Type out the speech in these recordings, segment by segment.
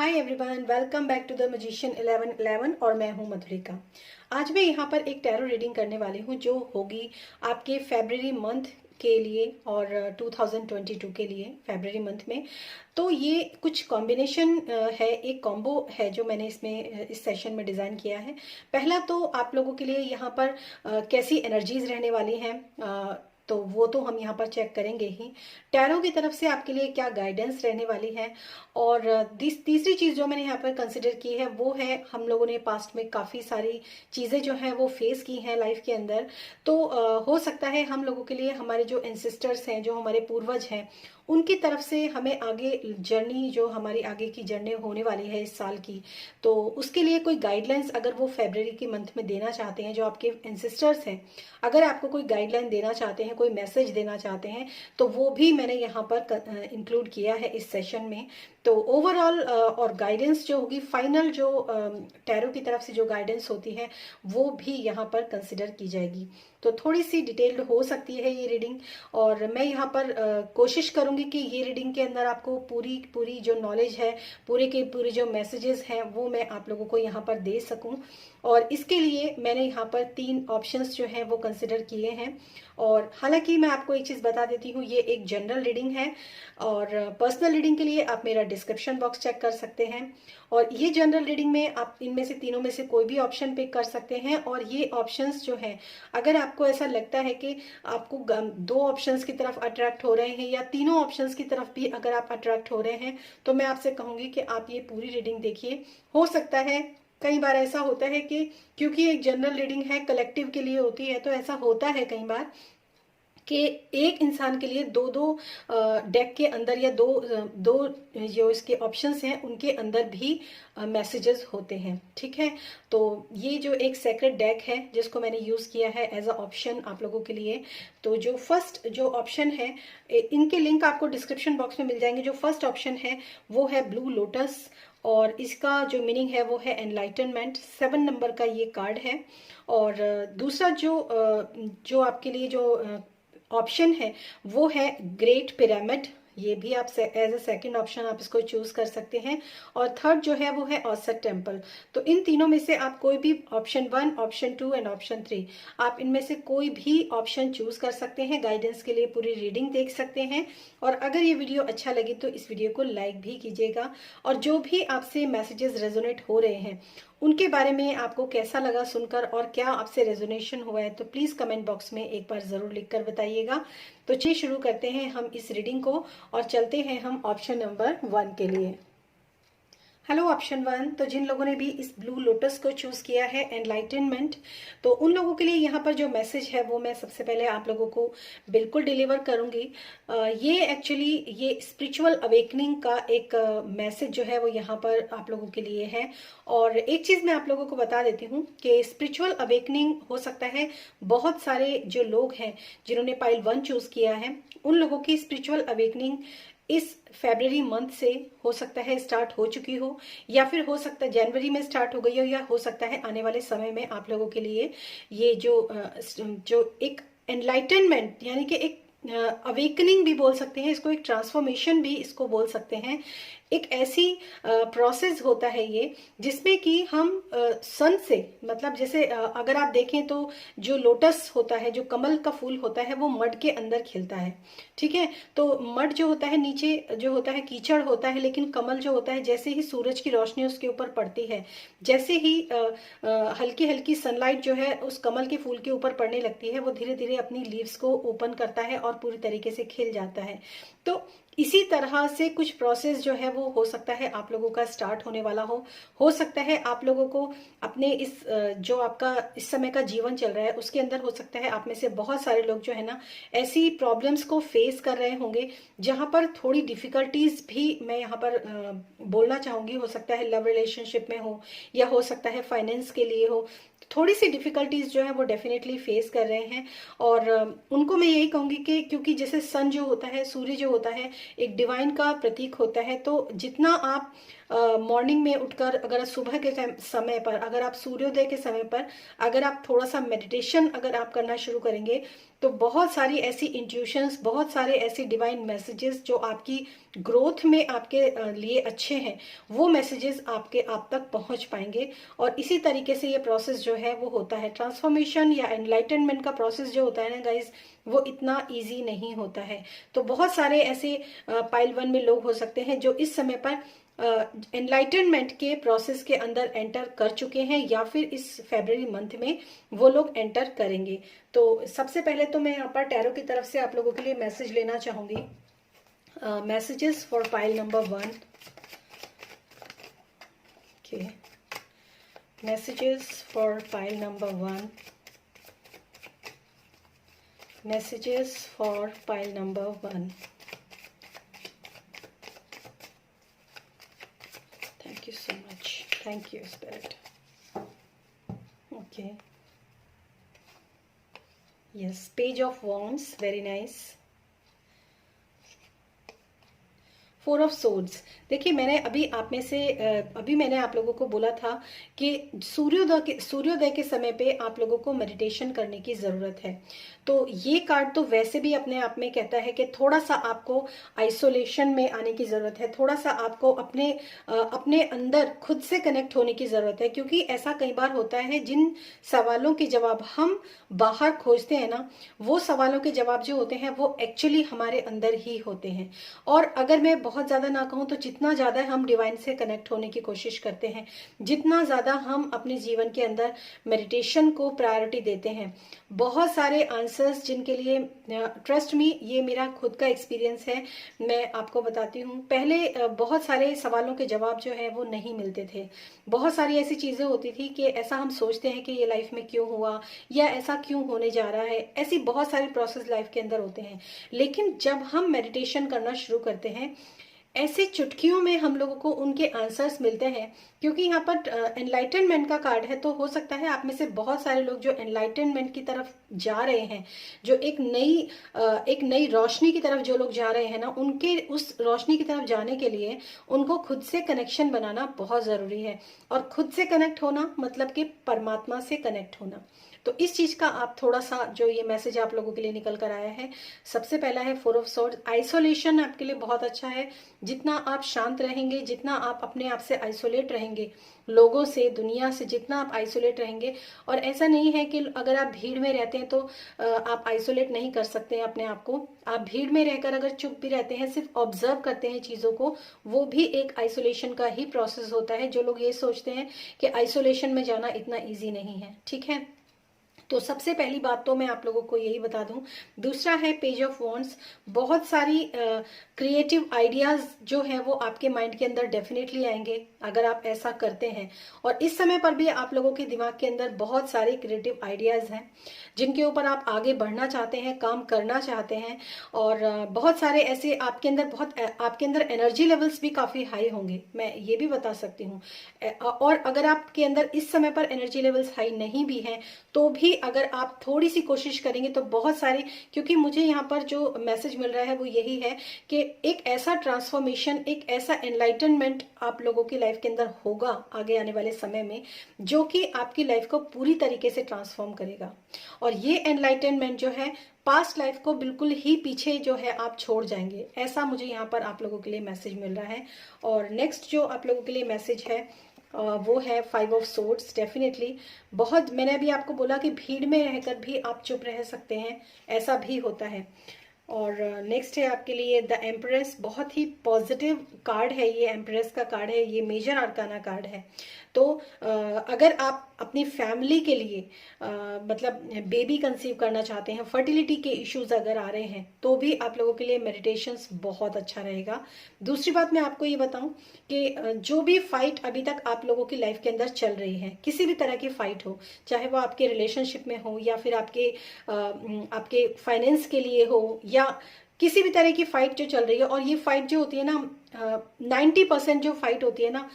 Hi everyone, welcome back to the magician 1111 और मैं हूं मधुरिका। आज मैं यहाँ पर एक टैरो रीडिंग करने वाली हूँ जो होगी आपके फेब्रवरी मंथ के लिए और 2022 के लिए फेब्रवरी मंथ में। तो ये कुछ कॉम्बिनेशन है, एक कॉम्बो है जो मैंने इसमें इस सेशन में डिज़ाइन किया है। पहला तो आप लोगों के लिए यहाँ पर कैसी एनर्जीज रहने वाली हैं, तो वो तो हम यहाँ पर चेक करेंगे ही। टैरो की तरफ से आपके लिए क्या गाइडेंस रहने वाली है। और तीसरी चीज़ जो मैंने यहाँ पर कंसिडर की है वो है, हम लोगों ने पास्ट में काफ़ी सारी चीज़ें जो हैं वो फेस की हैं लाइफ के अंदर। तो हो सकता है हम लोगों के लिए हमारे जो एंसेस्टर्स हैं, जो हमारे पूर्वज हैं, उनकी तरफ से हमें आगे जर्नी, जो हमारी आगे की जर्नी होने वाली है इस साल की, तो उसके लिए कोई गाइडलाइंस अगर वो फेब्रवरी के मंथ में देना चाहते हैं, जो आपके एंसेस्टर्स हैं, अगर आपको कोई गाइडलाइन देना चाहते हैं, कोई मैसेज देना चाहते हैं, तो वो भी मैंने यहाँ पर इंक्लूड किया है इस सेशन में। तो ओवरऑल और गाइडेंस जो होगी, फाइनल जो टैरो की तरफ से जो गाइडेंस होती है वो भी यहाँ पर कंसिडर की जाएगी। तो थोड़ी सी डिटेल्ड हो सकती है ये रीडिंग, और मैं यहाँ पर कोशिश करूंगी कि ये रीडिंग के अंदर आपको पूरी पूरी जो नॉलेज है, पूरे के पूरे जो मैसेजेस हैं वो मैं आप लोगों को यहाँ पर दे सकूं। और इसके लिए मैंने यहाँ पर 3 ऑप्शंस जो हैं वो कंसिडर किए हैं। और हालांकि मैं आपको एक चीज़ बता देती हूँ, ये एक जनरल रीडिंग है, और पर्सनल रीडिंग के लिए आप मेरा डिस्क्रिप्शन बॉक्स चेक कर सकते हैं। और ये जनरल रीडिंग में आप इनमें से तीनों में से कोई भी ऑप्शन पिक कर सकते हैं। और ये ऑप्शंस जो हैं, अगर आपको ऐसा लगता है कि आपको 2 ऑप्शंस की तरफ अट्रैक्ट हो रहे हैं या तीनों ऑप्शंस की तरफ भी अगर आप अट्रैक्ट हो रहे हैं, तो मैं आपसे कहूँगी कि आप ये पूरी रीडिंग देखिए। हो सकता है, कई बार ऐसा होता है कि क्योंकि एक जनरल रीडिंग है, कलेक्टिव के लिए होती है, तो ऐसा होता है कई बार कि एक इंसान के लिए दो दो डेक के अंदर या दो दो जो इसके ऑप्शंस हैं उनके अंदर भी मैसेजेस होते हैं। ठीक है, तो ये जो एक सेक्रेट डेक है जिसको मैंने यूज़ किया है एज अ ऑप्शन आप लोगों के लिए, तो जो फर्स्ट जो ऑप्शन है, इनके लिंक आपको डिस्क्रिप्शन बॉक्स में मिल जाएंगे। जो फर्स्ट ऑप्शन है वो है ब्लू लोटस, और इसका जो मीनिंग है वो है एनलाइटनमेंट। 7 नंबर का ये कार्ड है। और दूसरा जो आपके लिए जो ऑप्शन है वो है ग्रेट पिरामिड। ये भी आप एज अ सेकंड ऑप्शन आप इसको चूज कर सकते हैं। और थर्ड जो है वो है औसत टेम्पल। तो इन तीनों में से आप कोई भी ऑप्शन 1, ऑप्शन 2 एंड ऑप्शन 3, आप इनमें से कोई भी ऑप्शन चूज कर सकते हैं। गाइडेंस के लिए पूरी रीडिंग देख सकते हैं। और अगर ये वीडियो अच्छा लगे तो इस वीडियो को लाइक भी कीजिएगा। और जो भी आपसे मैसेजेस रेजोनेट हो रहे हैं उनके बारे में आपको कैसा लगा सुनकर, और क्या आपसे रेजोनेशन हुआ है, तो प्लीज कमेंट बॉक्स में एक बार जरूर लिखकर बताइएगा। तो चलिए शुरू करते हैं हम इस रीडिंग को, और चलते हैं हम ऑप्शन नंबर 1 के लिए। हेलो ऑप्शन 1, तो जिन लोगों ने भी इस ब्लू लोटस को चूज किया है, एनलाइटनमेंट, तो उन लोगों के लिए यहाँ पर जो मैसेज है वो मैं सबसे पहले आप लोगों को बिल्कुल डिलीवर करूंगी। ये एक्चुअली ये स्पिरिचुअल अवेकनिंग का एक मैसेज जो है वो यहाँ पर आप लोगों के लिए है। और एक चीज मैं आप लोगों को बता देती हूँ कि स्पिरिचुअल अवेकनिंग हो सकता है बहुत सारे जो लोग हैं जिन्होंने पाइल 1 चूज किया है, उन लोगों की स्पिरिचुअल अवेकनिंग इस फेब्रवरी मंथ से हो सकता है स्टार्ट हो चुकी हो, या फिर हो सकता है जनवरी में स्टार्ट हो गई हो, या हो सकता है आने वाले समय में आप लोगों के लिए ये जो एक एनलाइटनमेंट, यानी कि एक अवेकनिंग भी बोल सकते हैं इसको, एक ट्रांसफॉर्मेशन भी इसको बोल सकते हैं। एक ऐसी प्रोसेस होता है ये जिसमें कि हम सन से, मतलब जैसे अगर आप देखें तो जो लोटस होता है, जो कमल का फूल होता है, वो मड के अंदर खिलता है। ठीक है, तो मड जो होता है नीचे जो होता है कीचड़ होता है, लेकिन कमल जो होता है, जैसे ही सूरज की रोशनी उसके ऊपर पड़ती है, जैसे ही हल्की हल्की सनलाइट जो है उस कमल के फूल के ऊपर पड़ने लगती है, वो धीरे धीरे अपनी लीव्स को ओपन करता है और पूरी तरीके से खिल जाता है। तो इसी तरह से कुछ प्रोसेस जो है वो हो सकता है आप लोगों का स्टार्ट होने वाला हो सकता है आप लोगों को अपने इस जो आपका इस समय का जीवन चल रहा है उसके अंदर, हो सकता है आप में से बहुत सारे लोग जो है ना ऐसी प्रॉब्लम्स को फेस कर रहे होंगे जहां पर थोड़ी डिफिकल्टीज भी मैं यहाँ पर बोलना चाहूंगी। हो सकता है लव रिलेशनशिप में हो, या हो सकता है फाइनेंस के लिए हो, थोड़ी सी डिफिकल्टीज जो है वो डेफिनेटली फेस कर रहे हैं। और उनको मैं यही कहूंगी कि क्योंकि जैसे सन जो होता है, सूर्य जो होता है, एक डिवाइन का प्रतीक होता है, तो जितना आप मॉर्निंग में उठकर, अगर सुबह के समय पर, अगर आप सूर्योदय के समय पर अगर आप थोड़ा सा मेडिटेशन अगर आप करना शुरू करेंगे, तो बहुत सारी ऐसी इंट्यूशंस, बहुत सारे ऐसे डिवाइन मैसेजेस जो आपकी ग्रोथ में आपके लिए अच्छे हैं, वो मैसेजेस आपके आप तक पहुंच पाएंगे। और इसी तरीके से ये प्रोसेस जो है वो होता है। ट्रांसफॉर्मेशन या एनलाइटनमेंट का प्रोसेस जो होता है ना गाइज, वो इतना इजी नहीं होता है। तो बहुत सारे ऐसे पाइल 1 में लोग हो सकते हैं जो इस समय पर एनलाइटनमेंट के प्रोसेस के अंदर एंटर कर चुके हैं, या फिर इस फेब्रुअरी मंथ में वो लोग एंटर करेंगे। तो सबसे पहले तो मैं यहाँ पर टैरो की तरफ से आप लोगों के लिए मैसेज लेना चाहूंगी। Messages for pile number 1। Okay, messages for pile number 1। Messages for pile number 1। Thank you so much. Thank you, Spirit. Okay. Yes, Page of Wands. Very nice. 4 of swords. देखिए, मैंने अभी मैंने आप लोगों को बोला था कि सूर्योदय के समय पे आप लोगों को मेडिटेशन करने की ज़रूरत है। तो ये कार्ड तो वैसे भी अपने आप में कहता है कि थोड़ा सा आपको आइसोलेशन में आने की ज़रूरत है, थोड़ा सा आपको अपने अंदर खुद से कनेक्ट होने की ज़रूरत है। क्योंकि ऐसा कई बार होता है, जिन सवालों के जवाब हम बाहर खोजते हैं ना, वो सवालों के जवाब जो होते हैं वो एक्चुअली हमारे अंदर ही होते हैं। और अगर मैं बहुत ज़्यादा ना कहूँ तो जितना ज़्यादा हम डिवाइन से कनेक्ट होने की कोशिश करते हैं, जितना ज़्यादा हम अपने जीवन के अंदर मेडिटेशन को प्रायोरिटी देते हैं, बहुत सारे आंसर्स जिनके लिए, ट्रस्ट मी, ये मेरा खुद का एक्सपीरियंस है, मैं आपको बताती हूँ। पहले बहुत सारे सवालों के जवाब जो है वो नहीं मिलते थे। बहुत सारी ऐसी चीज़ें होती थी कि ऐसा हम सोचते हैं कि ये लाइफ में क्यों हुआ, या ऐसा क्यों होने जा रहा है। ऐसी बहुत सारे प्रोसेस लाइफ के अंदर होते हैं। लेकिन जब हम मेडिटेशन करना शुरू करते हैं, ऐसे चुटकियों में हम लोगों को उनके आंसर्स मिलते हैं। क्योंकि यहाँ पर एनलाइटनमेंट का कार्ड है, तो हो सकता है आप में से बहुत सारे लोग जो एनलाइटनमेंट की तरफ जा रहे हैं, जो एक नई रोशनी की तरफ जो लोग जा रहे हैं ना, उनके उस रोशनी की तरफ जाने के लिए उनको खुद से कनेक्शन बनाना बहुत ज़रूरी है। और खुद से कनेक्ट होना मतलब कि परमात्मा से कनेक्ट होना। तो इस चीज का आप थोड़ा सा, जो ये मैसेज आप लोगों के लिए निकल कर आया है, सबसे पहला है 4 ऑफ सोर्ड्स। आइसोलेशन आपके लिए बहुत अच्छा है। जितना आप शांत रहेंगे, जितना आप अपने आप से आइसोलेट रहेंगे, लोगों से, दुनिया से जितना आप आइसोलेट रहेंगे, और ऐसा नहीं है कि अगर आप भीड़ में रहते हैं तो आप आइसोलेट नहीं कर सकते हैं अपने आप को। आप भीड़ में रहकर अगर चुप भी रहते हैं, सिर्फ ऑब्जर्व करते हैं चीजों को, वो भी एक आइसोलेशन का ही प्रोसेस होता है। जो लोग ये सोचते हैं कि आइसोलेशन में जाना इतना ईजी नहीं है, ठीक है। तो सबसे पहली बात तो मैं आप लोगों को यही बता दूं। दूसरा है पेज ऑफ वॉन्ड्स। बहुत सारी क्रिएटिव आइडियाज जो है वो आपके माइंड के अंदर डेफिनेटली आएंगे अगर आप ऐसा करते हैं। और इस समय पर भी आप लोगों के दिमाग के अंदर बहुत सारे क्रिएटिव आइडियाज हैं जिनके ऊपर आप आगे बढ़ना चाहते हैं, काम करना चाहते हैं। और बहुत सारे ऐसे आपके अंदर एनर्जी लेवल्स भी काफी हाई होंगे, मैं ये भी बता सकती हूँ। और अगर आपके अंदर इस समय पर एनर्जी लेवल्स हाई नहीं भी हैं, तो भी अगर आप थोड़ी सी कोशिश करेंगे तो बहुत सारी, क्योंकि मुझे यहाँ पर जो मैसेज मिल रहा है वो यही है कि एक ऐसा ट्रांसफॉर्मेशन, एक ऐसा एनलाइटनमेंट आप लोगों की लाइफ के अंदर होगा आगे आने वाले समय में, जो कि आपकी लाइफ को पूरी तरीके से ट्रांसफॉर्म करेगा। और ये एनलाइटनमेंट जो है, पास्ट लाइफ को बिल्कुल ही पीछे जो है आप छोड़ जाएंगे, ऐसा मुझे यहाँ पर आप लोगों के लिए मैसेज मिल रहा है। और नेक्स्ट जो आप लोगों के लिए मैसेज है वो है 5 ऑफ सोर्ड्स। डेफिनेटली बहुत, मैंने अभी आपको बोला कि भीड़ में रहकर भी आप चुप रह सकते हैं, ऐसा भी होता है। और नेक्स्ट है आपके लिए द एम्प्रेस। बहुत ही पॉजिटिव कार्ड है ये, एम्प्रेस का कार्ड है, ये मेजर आर्काना कार्ड है। तो अगर आप अपनी फैमिली के लिए मतलब बेबी कंसीव करना चाहते हैं, फर्टिलिटी के इश्यूज अगर आ रहे हैं, तो भी आप लोगों के लिए मेडिटेशंस बहुत अच्छा रहेगा। दूसरी बात मैं आपको ये बताऊं कि जो भी फाइट अभी तक आप लोगों की लाइफ के अंदर चल रही है, किसी भी तरह की फाइट हो, चाहे वो आपके रिलेशनशिप में हो, या फिर आपके फाइनेंस के लिए हो, या किसी भी तरह की फाइट जो चल रही है। और ये फाइट जो होती है ना, 90% जो फाइट होती है ना,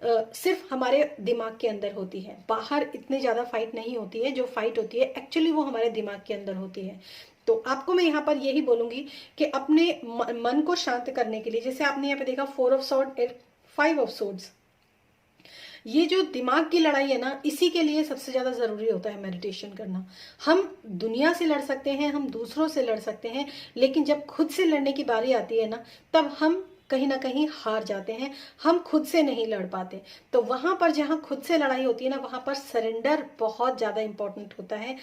सिर्फ हमारे दिमाग के अंदर होती है। बाहर इतनी ज्यादा फाइट नहीं होती है। जो फाइट होती है एक्चुअली वो हमारे दिमाग के अंदर होती है। तो आपको मैं यहाँ पर यही बोलूंगी कि अपने मन को शांत करने के लिए, जैसे आपने यहाँ पे देखा 4 ऑफ सॉर्ड, 5 ऑफ सोर्ड्स, ये जो दिमाग की लड़ाई है ना, इसी के लिए सबसे ज्यादा जरूरी होता है मेडिटेशन करना। हम दुनिया से लड़ सकते हैं, हम दूसरों से लड़ सकते हैं, लेकिन जब खुद से लड़ने की बारी आती है ना, तब हम कहीं ना कहीं हार जाते हैं, हम खुद से नहीं लड़ पाते। तो वहां पर जहां खुद से लड़ाई होती है ना, वहां पर सरेंडर बहुत ज्यादा इंपॉर्टेंट होता है।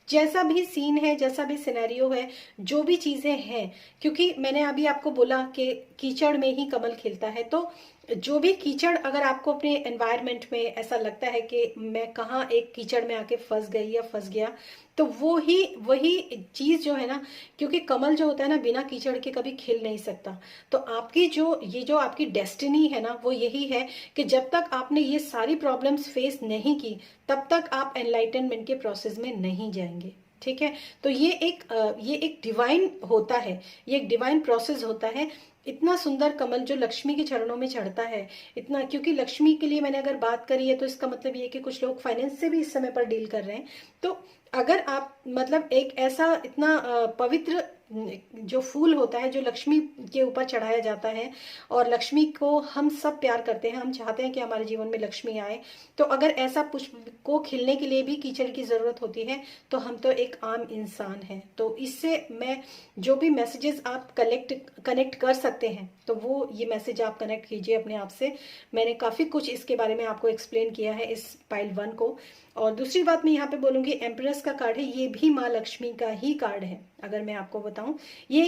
जैसा भी सीन है, जैसा भी सिनेरियो है, जो भी चीजें हैं, क्योंकि मैंने अभी आपको बोला कि कीचड़ में ही कमल खिलता है। तो जो भी कीचड़, अगर आपको अपने एनवायरनमेंट में ऐसा लगता है कि मैं कहाँ एक कीचड़ में आके फंस गई या फंस गया, तो वही चीज जो है ना, क्योंकि कमल जो होता है ना, बिना कीचड़ के कभी खिल नहीं सकता। तो आपकी जो आपकी डेस्टिनी है ना, वो यही है कि जब तक आपने ये सारी प्रॉब्लम्स फेस नहीं की, तब तक आप एनलाइटनमेंट के प्रोसेस में नहीं जाएंगे। ठीक है, तो ये एक डिवाइन होता है, ये एक डिवाइन प्रोसेस होता है। इतना सुंदर कमल जो लक्ष्मी के चरणों में चढ़ता है, इतना, क्योंकि लक्ष्मी के लिए मैंने अगर बात करी है, तो इसका मतलब ये कि कुछ लोग फाइनेंस से भी इस समय पर डील कर रहे हैं। तो अगर आप मतलब एक ऐसा इतना पवित्र जो फूल होता है, जो लक्ष्मी के ऊपर चढ़ाया जाता है, और लक्ष्मी को हम सब प्यार करते हैं, हम चाहते हैं कि हमारे जीवन में लक्ष्मी आए, तो अगर ऐसा पुष्प को खिलने के लिए भी कीचड़ की जरूरत होती है, तो हम तो एक आम इंसान हैं। तो इससे मैं जो भी मैसेजेस आप कनेक्ट कर सकते हैं, तो वो ये मैसेज आप कनेक्ट कीजिए अपने आप से। मैंने काफी कुछ इसके बारे में आपको एक्सप्लेन किया है इस पाइल 1 को। और दूसरी बात मैं यहाँ पे बोलूंगी, एम्प्रेस का कार्ड है, ये भी माँ लक्ष्मी का ही कार्ड है। अगर मैं आपको बताऊं, ये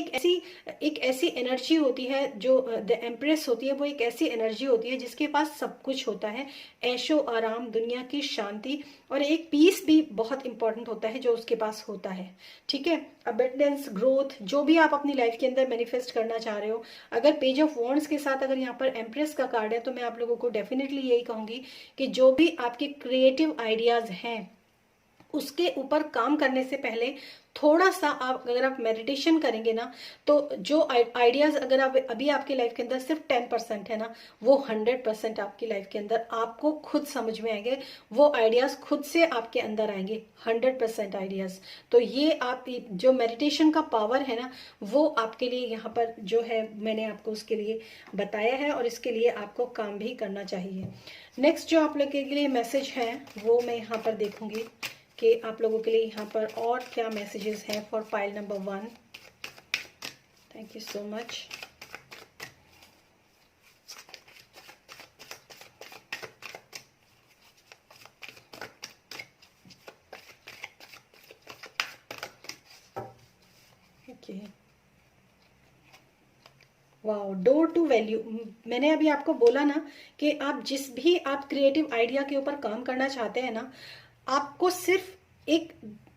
एक ऐसी एनर्जी होती है, जो द एम्प्रेस होती है, वो एक ऐसी एनर्जी होती है जिसके पास सब कुछ होता है, ऐशो आराम, दुनिया की शांति, और एक पीस भी बहुत इंपॉर्टेंट होता है जो उसके पास होता है। ठीक है, अबंडेंस, ग्रोथ, जो भी आप अपनी लाइफ के अंदर मैनिफेस्ट करना चाह रहे हो, अगर पेज ऑफ वॉन्ड्स के साथ अगर यहाँ पर एम्प्रेस का कार्ड है, तो मैं आप लोगों को डेफिनेटली यही कहूंगी कि जो भी आपके क्रिएटिव आइडियाज हैं, उसके ऊपर काम करने से पहले थोड़ा सा अगर आप मेडिटेशन करेंगे ना, तो जो आइडियाज अगर आप अभी आपकी लाइफ के अंदर सिर्फ 10% है ना, वो 100% आपकी लाइफ के अंदर आपको खुद समझ में आएंगे, वो आइडियाज खुद से आपके अंदर आएंगे, 100% आइडियाज। तो ये आप जो मेडिटेशन का पावर है ना, वो आपके लिए यहाँ पर जो है, मैंने आपको उसके लिए बताया है, और इसके लिए आपको काम भी करना चाहिए। नेक्स्ट जो आप लोगों के लिए मैसेज है, वो मैं यहाँ पर देखूंगी कि आप लोगों के लिए यहाँ पर और क्या मैसेजेस हैं for pile number 1। Thank you so much. Okay, wow, door to value. मैंने अभी आपको बोला ना कि आप जिस भी आप क्रिएटिव आइडिया के ऊपर काम करना चाहते हैं ना, आपको सिर्फ एक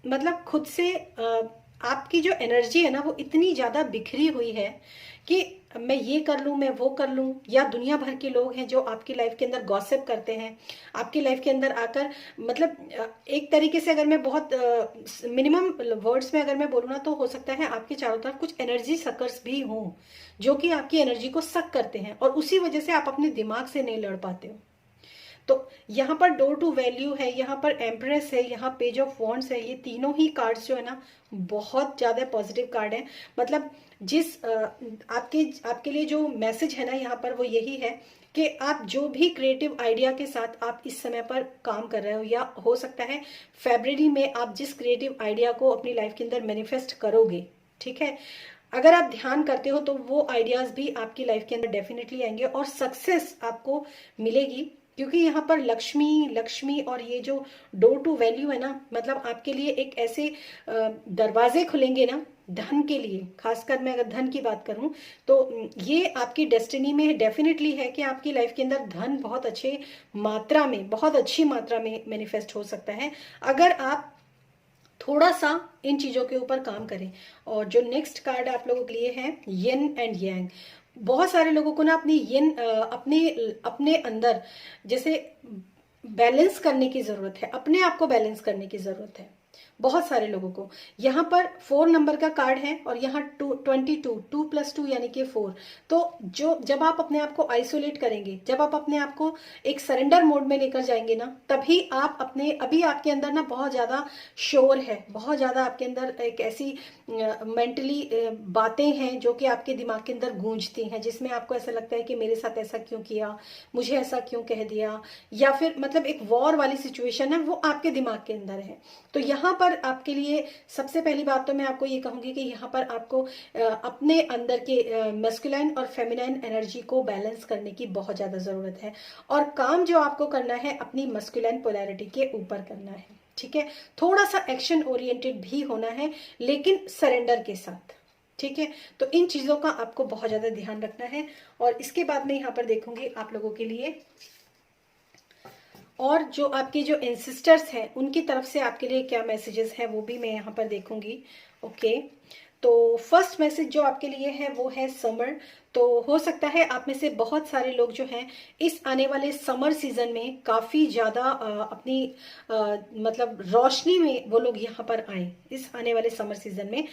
मतलब खुद से आपकी जो एनर्जी है ना, वो इतनी ज्यादा बिखरी हुई है कि मैं ये कर लूं, मैं वो कर लूं, या दुनिया भर के लोग हैं जो आपकी लाइफ के अंदर गॉसिप करते हैं, आपकी लाइफ के अंदर आकर, मतलब एक तरीके से अगर मैं बहुत मिनिमम वर्ड्स में अगर मैं बोलूँ ना, तो हो सकता है आपके चारों तरफ कुछ एनर्जी सकर्स भी हों, जो कि आपकी एनर्जी को सक करते हैं, और उसी वजह से आप अपने दिमाग से नहीं लड़ पाते हो। तो यहाँ पर डोर टू वैल्यू है, यहाँ पर एम्प्रेस है, यहाँ पेज ऑफ वॉन्ड्स है, ये तीनों ही कार्ड्स जो है ना, बहुत ज्यादा पॉजिटिव कार्ड है। मतलब जिस आपके लिए जो मैसेज है ना यहाँ पर, वो यही है कि आप जो भी क्रिएटिव आइडिया के साथ आप इस समय पर काम कर रहे हो, या हो सकता है फरवरी में आप जिस क्रिएटिव आइडिया को अपनी लाइफ के अंदर मैनिफेस्ट करोगे, ठीक है, अगर आप ध्यान करते हो तो वो आइडियाज भी आपकी लाइफ के अंदर डेफिनेटली आएंगे, और सक्सेस आपको मिलेगी। क्योंकि यहाँ पर लक्ष्मी और ये जो डोर टू वैल्यू है ना, मतलब आपके लिए एक ऐसे दरवाजे खुलेंगे ना धन के लिए। खासकर मैं अगर धन की बात करूं, तो ये आपकी डेस्टिनी में डेफिनेटली है कि आपकी लाइफ के अंदर धन बहुत अच्छे मात्रा में, बहुत अच्छी मात्रा में मैनिफेस्ट हो सकता है, अगर आप थोड़ा सा इन चीजों के ऊपर काम करें। और जो नेक्स्ट कार्ड आप लोगों के लिए है, येन एंड यांग। बहुत सारे लोगों को ना अपनी येन अपने अंदर जैसे बैलेंस करने की जरूरत है, अपने आप को बैलेंस करने की जरूरत है। बहुत सारे लोगों को। यहाँ पर 4 नंबर का कार्ड है और यहाँ 22, 2 + 2 यानी कि 4। तो जब आप अपने आप को आइसोलेट करेंगे, जब आप अपने आप को एक सरेंडर मोड में लेकर जाएंगे ना, तभी आप अभी आपके अंदर ना बहुत ज्यादा शोर है, बहुत ज्यादा आपके अंदर एक ऐसी मेंटली बातें हैं जो कि आपके दिमाग के अंदर गूंजती हैं, जिसमें आपको ऐसा लगता है कि मेरे साथ ऐसा क्यों किया, मुझे ऐसा क्यों कह दिया, या फिर मतलब एक वॉर वाली सिचुएशन है वो आपके दिमाग के अंदर है। तो यहाँ पर आपके लिए सबसे पहली बात तो मैं आपको ये कहूंगी कि यहाँ पर आपको अपने अंदर के मैस्कुलाइन और फेमिनाइन एनर्जी को बैलेंस करने की बहुत ज्यादा जरूरत है, और काम जो आपको करना है अपनी मैस्कुलाइन पोलैरिटी के ऊपर करना है, ठीक है। थोड़ा सा एक्शन ओरिएंटेड भी होना है, लेकिन सरेंडर के साथ, ठीक है। तो इन चीजों का आपको बहुत ज्यादा ध्यान रखना है। और इसके बाद मैं यहाँ पर देखूंगी आप लोगों के लिए, और जो आपके जो एंसिस्टर्स हैं उनकी तरफ से आपके लिए क्या मैसेजेस हैं वो भी मैं यहाँ पर देखूंगी। ओके, तो फर्स्ट मैसेज जो आपके लिए है वो है समर। तो हो सकता है आप में से बहुत सारे लोग जो हैं इस आने वाले समर सीजन में काफी ज्यादा अपनी मतलब रोशनी में वो लोग यहाँ पर आए। इस आने वाले समर सीजन में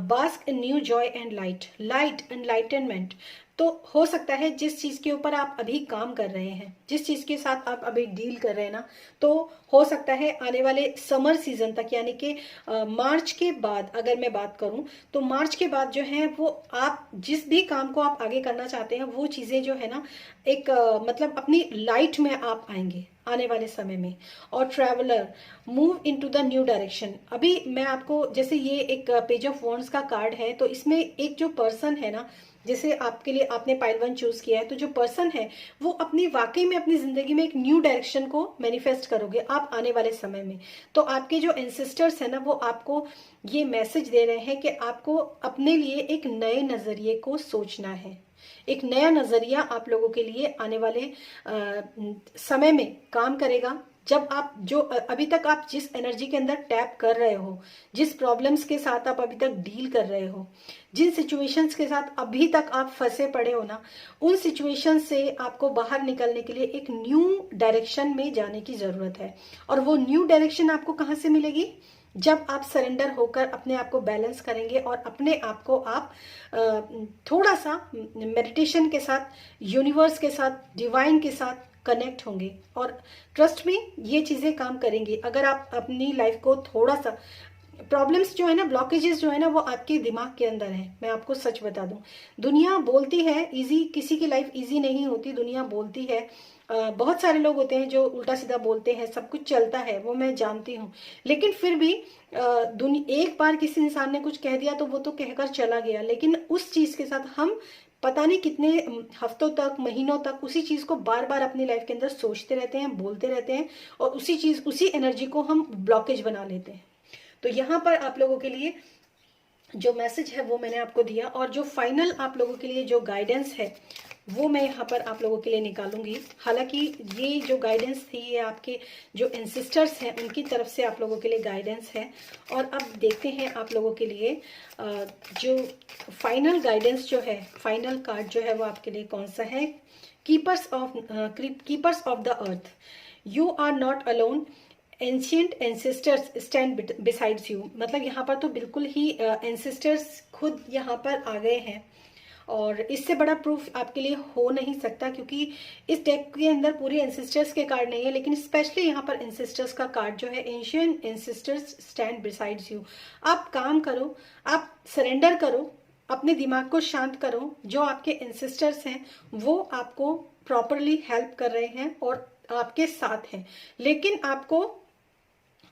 bask in new Joy and light enlightenment. तो हो सकता है जिस चीज के ऊपर आप अभी काम कर रहे हैं, जिस चीज के साथ आप अभी डील कर रहे हैं ना, तो हो सकता है आने वाले समर सीजन तक, यानी कि मार्च के बाद अगर मैं बात करूं, तो मार्च के बाद जो है वो आप जिस भी काम को आप आगे करना चाहते हैं वो चीजें जो है ना एक मतलब अपनी लाइट में आप आएंगे आने वाले समय में। और traveller, move into the new direction. अभी मैं आपको, जैसे ये एक पेज ऑफ वॉन्ड्स का कार्ड है, तो इसमें एक जो पर्सन है ना, जैसे आपके लिए आपने पाइल 1 चूज किया है, तो जो पर्सन है वो अपनी वाकई में अपनी जिंदगी में एक न्यू डायरेक्शन को मैनिफेस्ट करोगे आप आने वाले समय में। तो आपके जो एंसेस्टर्स है ना वो आपको ये मैसेज दे रहे हैं कि आपको अपने लिए एक नए नजरिए को सोचना है। एक नया नजरिया आप लोगों के लिए आने वाले समय में काम करेगा। जब आप जो अभी तक आप जिस एनर्जी के अंदर टैप कर रहे हो, जिस प्रॉब्लम्स के साथ आप अभी तक डील कर रहे हो, जिन सिचुएशंस के साथ अभी तक आप फंसे पड़े हो ना, उन सिचुएशन से आपको बाहर निकलने के लिए एक न्यू डायरेक्शन में जाने की जरूरत है। और वो न्यू डायरेक्शन आपको कहाँ से मिलेगी? जब आप सरेंडर होकर अपने आप को बैलेंस करेंगे और अपने आप को आप थोड़ा सा मेडिटेशन के साथ, यूनिवर्स के साथ, डिवाइन के साथ कनेक्ट होंगे। और ट्रस्ट में ये चीजें काम करेंगी। अगर आप अपनी लाइफ को थोड़ा सा, प्रॉब्लम्स जो है ना, ब्लॉकेजेस जो है ना, वो आपके दिमाग के अंदर है। मैं आपको सच बता दूं, दुनिया बोलती है इजी, किसी की लाइफ इजी नहीं होती। दुनिया बोलती है, बहुत सारे लोग होते हैं जो उल्टा सीधा बोलते हैं, सब कुछ चलता है, वो मैं जानती हूँ। लेकिन फिर भी एक बार किसी इंसान ने कुछ कह दिया तो वो तो कहकर चला गया, लेकिन उस चीज के साथ हम पता नहीं कितने हफ्तों तक, महीनों तक उसी चीज को बार बार अपनी लाइफ के अंदर सोचते रहते हैं, बोलते रहते हैं, और उसी एनर्जी को हम ब्लॉकेज बना लेते हैं। तो यहाँ पर आप लोगों के लिए जो मैसेज है वो मैंने आपको दिया, और जो फाइनल आप लोगों के लिए जो गाइडेंस है वो मैं यहाँ पर आप लोगों के लिए निकालूंगी। हालांकि ये जो गाइडेंस थी ये आपके जो एंसिस्टर्स हैं उनकी तरफ से आप लोगों के लिए गाइडेंस है। और अब देखते हैं आप लोगों के लिए जो फाइनल गाइडेंस जो है, फाइनल कार्ड जो है वो आपके लिए कौन सा है। Keepers of the earth, you are not alone, ancient ancestors stand besides you. मतलब यहाँ पर तो बिल्कुल ही एंसेस्टर्स खुद यहाँ पर आ गए हैं, और इससे बड़ा प्रूफ आपके लिए हो नहीं सकता, क्योंकि इस डेक के अंदर पूरे एंसेस्टर्स के कार्ड नहीं है, लेकिन स्पेशली यहाँ पर एंसेस्टर्स का कार्ड जो है, ancient ancestors stand besides you. आप काम करो, आप सरेंडर करो, अपने दिमाग को शांत करो। जो आपके एंसेस्टर्स हैं वो आपको प्रॉपरली हेल्प कर रहे हैं और आपके साथ हैं, लेकिन आपको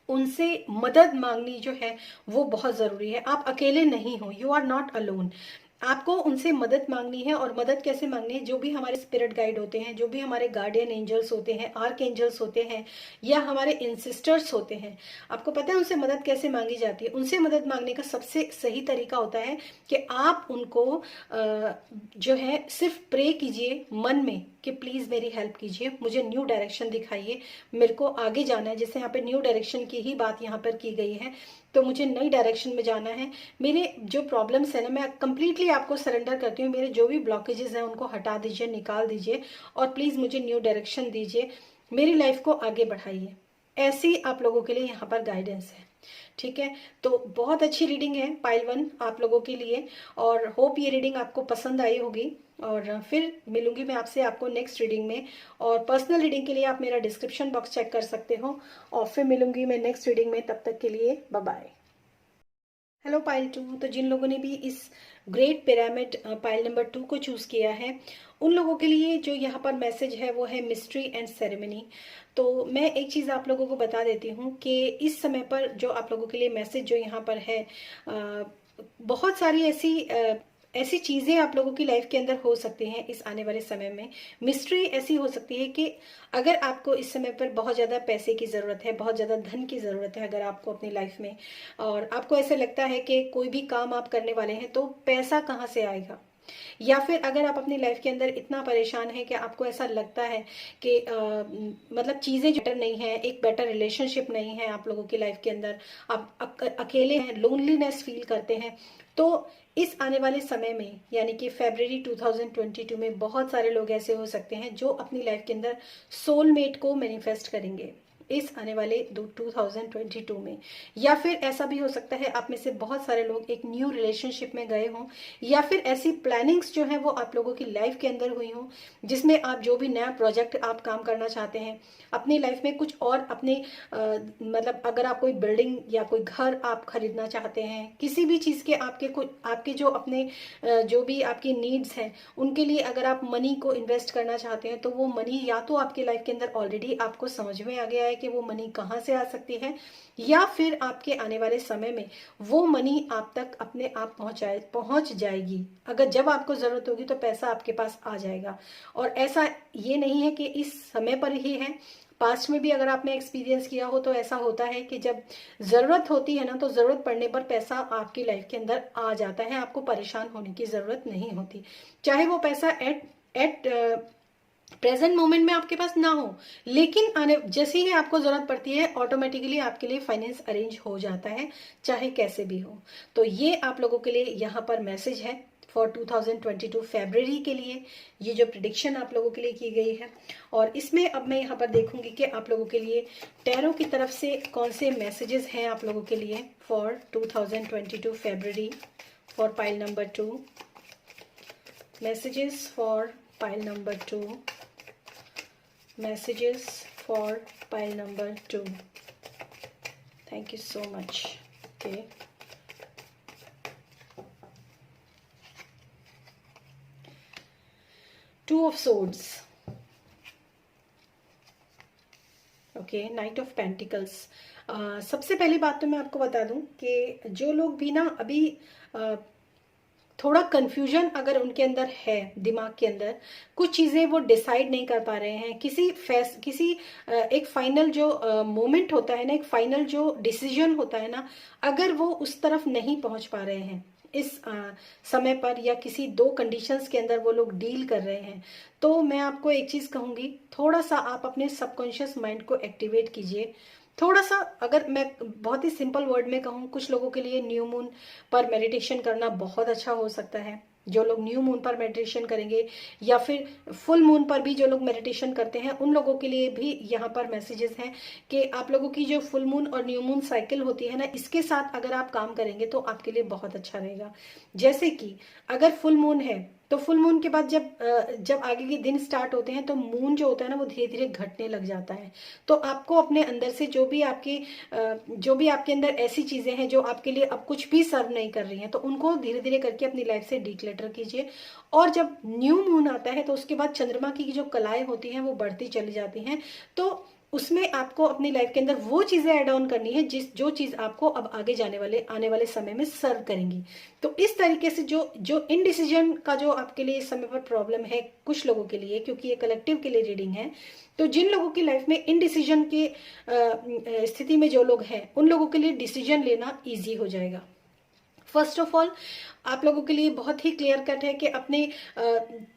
उनसे मदद मांगनी जो है वो बहुत जरूरी है। आप अकेले नहीं हो, यू आर नॉट अलोन। आपको उनसे मदद मांगनी है। और मदद कैसे मांगनी है? जो भी हमारे स्पिरिट गाइड होते हैं, जो भी हमारे गार्डियन एंजल्स होते हैं, आर्क एंजल्स होते हैं, या हमारे इंसिस्टर्स होते हैं, आपको पता है उनसे मदद कैसे मांगी जाती है? उनसे मदद मांगने का सबसे सही तरीका होता है कि आप उनको जो है सिर्फ प्रे कीजिए मन में कि प्लीज मेरी हेल्प कीजिए, मुझे न्यू डायरेक्शन दिखाइए, मेरे को आगे जाना है। जैसे यहाँ पे न्यू डायरेक्शन की ही बात यहाँ पर की गई है, तो मुझे नई डायरेक्शन में जाना है। मेरे जो प्रॉब्लम्स है ना, मैं कंप्लीटली आपको सरेंडर करती हूँ। मेरे जो भी ब्लॉकेजेस हैं उनको हटा दीजिए, निकाल दीजिए, और प्लीज मुझे न्यू डायरेक्शन दीजिए, मेरी लाइफ को आगे बढ़ाइए। ऐसी आप लोगों के लिए यहाँ पर गाइडेंस है। ठीक है, तो बहुत अच्छी रीडिंग है पाइल 1 आप लोगों के लिए, और होप ये रीडिंग आपको पसंद आई होगी। और फिर मिलूंगी मैं आपसे आपको नेक्स्ट रीडिंग में। और पर्सनल रीडिंग के लिए आप मेरा डिस्क्रिप्शन बॉक्स चेक कर सकते हो, और फिर मिलूंगी मैं नेक्स्ट रीडिंग में। तब तक के लिए बाय बाय। हेलो पाइल 2, तो जिन लोगों ने भी इस ग्रेट पिरामिड पाइल नंबर 2 को चूज किया है, उन लोगों के लिए जो यहाँ पर मैसेज है वो है मिस्ट्री एंड सेरेमनी। तो मैं एक चीज आप लोगों को बता देती हूँ कि इस समय पर जो आप लोगों के लिए मैसेज जो यहाँ पर है, बहुत सारी ऐसी चीजें आप लोगों की लाइफ के अंदर हो सकती हैं इस आने वाले समय में। मिस्ट्री ऐसी हो सकती है कि अगर आपको इस समय पर बहुत ज्यादा पैसे की जरूरत है, बहुत ज्यादा धन की जरूरत है अगर आपको अपनी लाइफ में, और आपको ऐसा लगता है कि कोई भी काम आप करने वाले हैं तो पैसा कहाँ से आएगा, या फिर अगर आप अपनी लाइफ के अंदर इतना परेशान है कि आपको ऐसा लगता है कि मतलब चीजें बेटर नहीं है, एक बेटर रिलेशनशिप नहीं है आप लोगों की लाइफ के अंदर, आप अकेले हैं, लोनलीनेस फील करते हैं, तो इस आने वाले समय में यानी कि फरवरी 2022 में बहुत सारे लोग ऐसे हो सकते हैं जो अपनी लाइफ के अंदर सोलमेट को मैनिफेस्ट करेंगे इस आने वाले 2022 में। या फिर ऐसा भी हो सकता है आप में से बहुत सारे लोग एक न्यू रिलेशनशिप में गए हों, या फिर ऐसी प्लानिंग्स जो है वो आप लोगों की लाइफ के अंदर हुई हों जिसमें आप जो भी नया प्रोजेक्ट आप काम करना चाहते हैं अपनी लाइफ में, कुछ और अपने मतलब अगर आप कोई बिल्डिंग या कोई घर आप खरीदना चाहते हैं, किसी भी चीज के आपके जो अपने जो भी आपकी नीड्स हैं उनके लिए अगर आप मनी को इन्वेस्ट करना चाहते हैं, तो वो मनी या तो आपकी लाइफ के अंदर ऑलरेडी आपको समझ में आ गया है कि वो मनी कहाँ से आ सकती है, या फिर आपके आने वाले समय में वो मनी आप तक अपने आप पहुंच जाएगी। अगर जब आपको जरूरत होगी तो पैसा आपके पास आ जाएगा। और ऐसा ये नहीं है कि इस समय पर ही है, पास्ट में भी अगर आपने एक्सपीरियंस किया हो तो ऐसा होता है कि जब जरूरत होती है ना, तो जरूरत पड़ने पर पैसा आपकी लाइफ के अंदर आ जाता है, आपको परेशान होने की जरूरत नहीं होती। चाहे वो पैसा एट प्रेजेंट मोमेंट में आपके पास ना हो, लेकिन आने जैसे ही आपको जरूरत पड़ती है ऑटोमेटिकली आपके लिए फाइनेंस अरेंज हो जाता है, चाहे कैसे भी हो। तो ये आप लोगों के लिए यहाँ पर मैसेज है फॉर 2022 फरवरी के लिए, ये जो प्रिडिक्शन आप लोगों के लिए की गई है। और इसमें अब मैं यहाँ पर देखूंगी कि आप लोगों के लिए टैरो की तरफ से कौन से मैसेजेस हैं आप लोगों के लिए for 2022 February for pile number 2। Messages for pile number 2, messages for pile number 2. Thank you so much. Okay, Two of Swords. Okay, night of pentacles. सबसे पहली बात तो मैं आपको बता दूं कि जो लोग भी ना अभी थोड़ा कंफ्यूजन अगर उनके अंदर है, दिमाग के अंदर कुछ चीजें वो डिसाइड नहीं कर पा रहे हैं, किसी एक फाइनल जो मोमेंट होता है ना, एक फाइनल जो डिसीजन होता है ना, अगर वो उस तरफ नहीं पहुंच पा रहे हैं इस समय पर, या किसी दो कंडीशंस के अंदर वो लोग डील कर रहे हैं, तो मैं आपको एक चीज कहूंगी, थोड़ा सा आप अपने सबकॉन्शियस माइंड को एक्टिवेट कीजिए। थोड़ा सा, अगर मैं बहुत ही सिंपल वर्ड में कहूँ, कुछ लोगों के लिए न्यू मून पर मेडिटेशन करना बहुत अच्छा हो सकता है। जो लोग न्यू मून पर मेडिटेशन करेंगे, या फिर फुल मून पर भी जो लोग मेडिटेशन करते हैं, उन लोगों के लिए भी यहाँ पर मैसेजेस हैं कि आप लोगों की जो फुल मून और न्यू मून साइकिल होती है ना, इसके साथ अगर आप काम करेंगे तो आपके लिए बहुत अच्छा रहेगा। जैसे कि अगर फुल मून है तो फुल मून के बाद जब आगे के दिन स्टार्ट होते हैं तो मून जो होता है ना वो धीरे धीरे घटने लग जाता है। तो आपको अपने अंदर से जो भी आपके अंदर ऐसी चीजें हैं जो आपके लिए अब कुछ भी सर्व नहीं कर रही हैं, तो उनको धीरे धीरे करके अपनी लाइफ से डिक्लेटर कीजिए। और जब न्यू मून आता है तो उसके बाद चंद्रमा की जो कलाएं होती हैं वो बढ़ती चली जाती हैं, तो उसमें आपको अपनी लाइफ के अंदर वो चीजें ऐड ऑन करनी है जो चीज आपको अब आने वाले समय में सर्व करेंगी। तो इस तरीके से जो इनडिसीजन का जो आपके लिए इस समय पर प्रॉब्लम है कुछ लोगों के लिए, क्योंकि ये कलेक्टिव के लिए रीडिंग है, तो जिन लोगों की लाइफ में इनडिसीजन की स्थिति में जो लोग हैं उन लोगों के लिए डिसीजन लेना ईजी हो जाएगा। फर्स्ट ऑफ ऑल आप लोगों के लिए बहुत ही क्लियर कट है कि अपने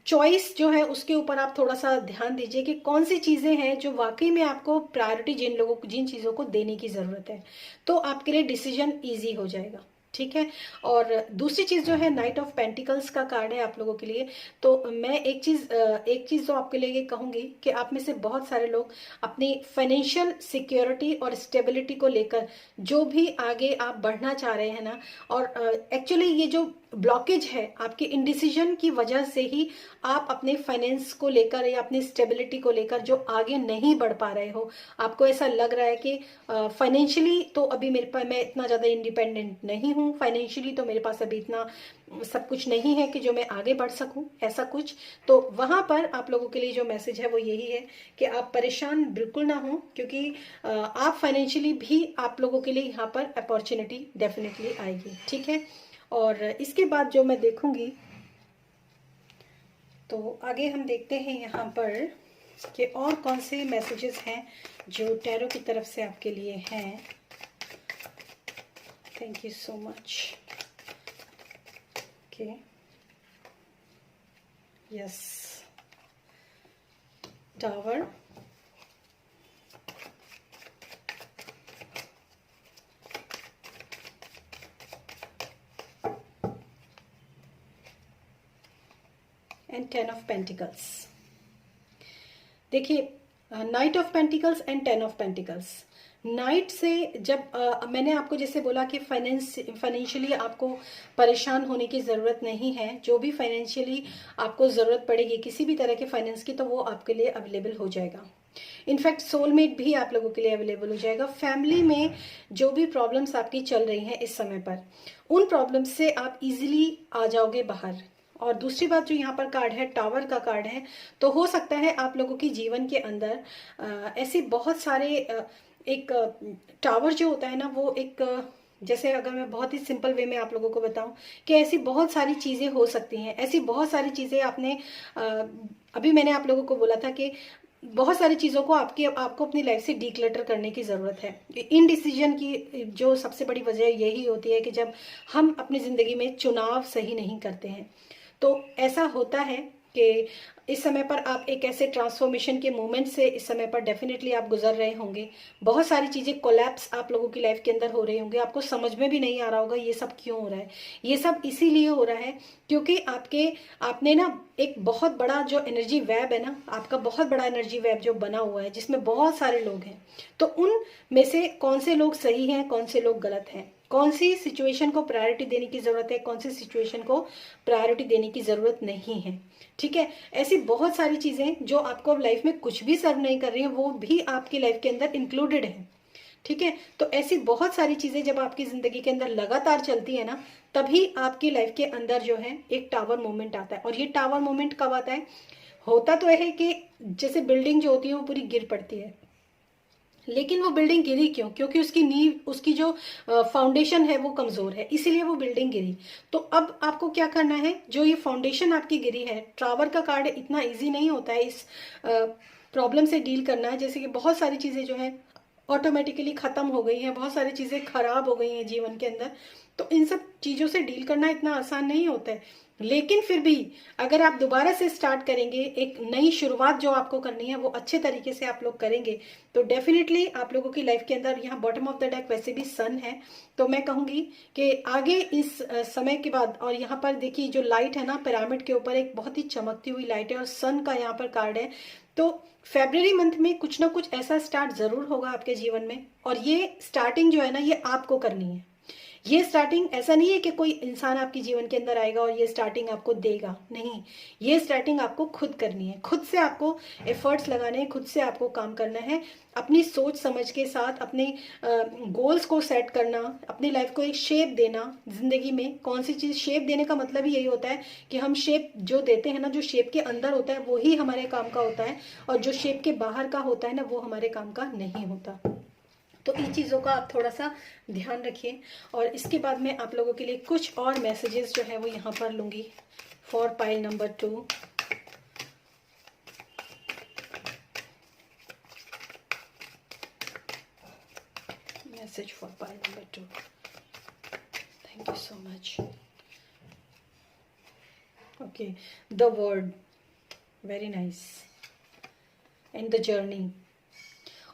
चॉइस जो है उसके ऊपर आप थोड़ा सा ध्यान दीजिए कि कौन सी चीजें हैं जो वाकई में आपको प्रायोरिटी जिन चीजों को देने की जरूरत है, तो आपके लिए डिसीजन इजी हो जाएगा। ठीक है। और दूसरी चीज जो है नाइट ऑफ पेंटिकल्स का कार्ड है आप लोगों के लिए। तो मैं एक चीज तो आपके लिए कहूंगी कि आप में से बहुत सारे लोग अपनी फाइनेंशियल सिक्योरिटी और स्टेबिलिटी को लेकर जो भी आगे आप बढ़ना चाह रहे हैं ना, और एक्चुअली ये जो ब्लॉकेज है आपके इनडिसीजन की वजह से ही आप अपने फाइनेंस को लेकर या अपनी स्टेबिलिटी को लेकर जो आगे नहीं बढ़ पा रहे हो। आपको ऐसा लग रहा है कि फाइनेंशियली तो अभी मेरे पास, मैं इतना ज़्यादा इंडिपेंडेंट नहीं हूँ, फाइनेंशियली तो मेरे पास अभी इतना सब कुछ नहीं है कि जो मैं आगे बढ़ सकूं, ऐसा कुछ। तो वहां पर आप लोगों के लिए जो मैसेज है वो यही है कि आप परेशान बिल्कुल ना हो, क्योंकि आप फाइनेंशियली भी आप लोगों के लिए यहाँ पर अपॉर्चुनिटी डेफिनेटली आएगी। ठीक है। और इसके बाद जो मैं देखूंगी, तो आगे हम देखते हैं यहाँ पर कि और कौन से मैसेजेस हैं जो टैरो की तरफ से आपके लिए हैं। Thank you so much. Okay, yes, tower, and 10 of pentacles. देखिए, knight of pentacles and 10 of pentacles. Knight से जब मैंने आपको जैसे बोला कि फाइनेंशियली आपको परेशान होने की ज़रूरत नहीं है। जो भी फाइनेंशियली आपको ज़रूरत पड़ेगी किसी भी तरह के फाइनेंस की, तो वो आपके लिए अवेलेबल हो जाएगा। इनफैक्ट सोलमेट भी आप लोगों के लिए अवेलेबल हो जाएगा। फैमिली में जो भी प्रॉब्लम्स आपकी चल रही हैं इस समय पर, उन प्रॉब्लम्स से आप इजीली आ जाओगे बाहर। और दूसरी बात जो यहाँ पर कार्ड है, टावर का कार्ड है, तो हो सकता है आप लोगों की जीवन के अंदर ऐसे बहुत सारे एक टावर जो होता है ना, वो एक जैसे अगर मैं बहुत ही सिंपल वे में आप लोगों को बताऊं कि ऐसी बहुत सारी चीज़ें हो सकती हैं। ऐसी बहुत सारी चीज़ें आपने अभी मैंने आप लोगों को बोला था कि बहुत सारी चीज़ों को आपको अपनी लाइफ से डीक्लटर करने की ज़रूरत है। इन डिसीजन की जो सबसे बड़ी वजह यही होती है कि जब हम अपनी ज़िंदगी में चुनाव सही नहीं करते हैं। तो ऐसा होता है कि इस समय पर आप एक ऐसे ट्रांसफॉर्मेशन के मोमेंट से इस समय पर डेफिनेटली आप गुजर रहे होंगे। बहुत सारी चीज़ें कोलैप्स आप लोगों की लाइफ के अंदर हो रही होंगे। आपको समझ में भी नहीं आ रहा होगा ये सब क्यों हो रहा है। ये सब इसीलिए हो रहा है क्योंकि आपने ना एक बहुत बड़ा जो एनर्जी वेब है ना, आपका बहुत बड़ा एनर्जी वेब जो बना हुआ है जिसमें बहुत सारे लोग हैं। तो उन में से कौन से लोग सही हैं, कौन से लोग गलत हैं, कौन सी सिचुएशन को प्रायोरिटी देने की जरूरत है, कौन सी सिचुएशन को प्रायोरिटी देने की जरूरत नहीं है। ठीक है। ऐसी बहुत सारी चीजें जो आपको अब लाइफ में कुछ भी सर्व नहीं कर रही है, वो भी आपकी लाइफ के अंदर इंक्लूडेड है। ठीक है। तो ऐसी बहुत सारी चीजें जब आपकी जिंदगी के अंदर लगातार चलती है ना, तभी आपकी लाइफ के अंदर जो है एक टावर मोमेंट आता है। और ये टावर मोमेंट कब आता है? होता तो है कि जैसे बिल्डिंग जो होती है वो पूरी गिर पड़ती है, लेकिन वो बिल्डिंग गिरी क्यों? क्योंकि उसकी नींव, उसकी जो फाउंडेशन है वो कमजोर है, इसीलिए वो बिल्डिंग गिरी। तो अब आपको क्या करना है? जो ये फाउंडेशन आपकी गिरी है, टावर का कार्ड इतना इजी नहीं होता है इस प्रॉब्लम से डील करना है। जैसे कि बहुत सारी चीजें जो है ऑटोमेटिकली खत्म हो गई हैं, बहुत सारी चीजें खराब हो गई हैं जीवन के अंदर। तो इन सब चीजों से डील करना इतना आसान नहीं होता है। लेकिन फिर भी अगर आप दोबारा से स्टार्ट करेंगे, एक नई शुरुआत जो आपको करनी है वो अच्छे तरीके से आप लोग करेंगे, तो डेफिनेटली आप लोगों की लाइफ के अंदर, यहाँ बॉटम ऑफ द डेक वैसे भी सन है, तो मैं कहूंगी कि आगे इस समय के बाद, और यहाँ पर देखिए जो लाइट है ना पिरामिड के ऊपर, एक बहुत ही चमकती हुई लाइट है और सन का यहाँ पर कार्ड है। तो फेब्रुअरी मंथ में कुछ ना कुछ ऐसा स्टार्ट जरूर होगा आपके जीवन में, और ये स्टार्टिंग जो है ना ये आपको करनी है। ये स्टार्टिंग ऐसा नहीं है कि कोई इंसान आपके जीवन के अंदर आएगा और ये स्टार्टिंग आपको देगा, नहीं। ये स्टार्टिंग आपको खुद करनी है, खुद से आपको एफर्ट्स लगाने हैं, खुद से आपको काम करना है, अपनी सोच समझ के साथ अपने गोल्स को सेट करना, अपनी लाइफ को एक शेप देना। जिंदगी में कौन सी चीज शेप देने का मतलब ही यही होता है कि हम शेप जो देते हैं ना, जो शेप के अंदर होता है वो ही हमारे काम का होता है, और जो शेप के बाहर का होता है ना वो हमारे काम का नहीं होता। तो इन चीज़ों का आप थोड़ा सा ध्यान रखिए। और इसके बाद में आप लोगों के लिए कुछ और मैसेजेस जो है वो यहाँ पर लूँगी for pile number 2। Message for pile number 2। Thank you so much. Okay, the word, very nice, and the journey.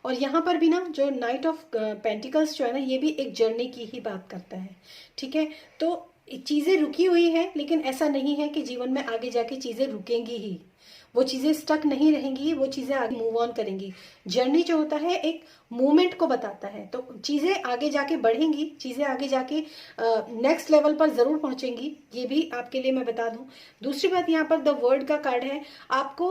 और यहाँ पर भी ना जो नाइट ऑफ पेंटिकल्स जो है ना, ये भी एक जर्नी की ही बात करता है, ठीक है। तो चीजें रुकी हुई है, लेकिन ऐसा नहीं है कि जीवन में आगे जाके चीजें रुकेंगी ही, वो चीजें स्टक नहीं रहेंगी, वो चीजें आगे मूव ऑन करेंगी। जर्नी जो होता है एक मूवमेंट को बताता है, तो चीजें आगे जाके बढ़ेंगी, चीजें आगे जाके नेक्स्ट लेवल पर जरूर पहुंचेंगी, ये भी आपके लिए मैं बता दूं। दूसरी बात, यहाँ पर द वर्ड का कार्ड है। आपको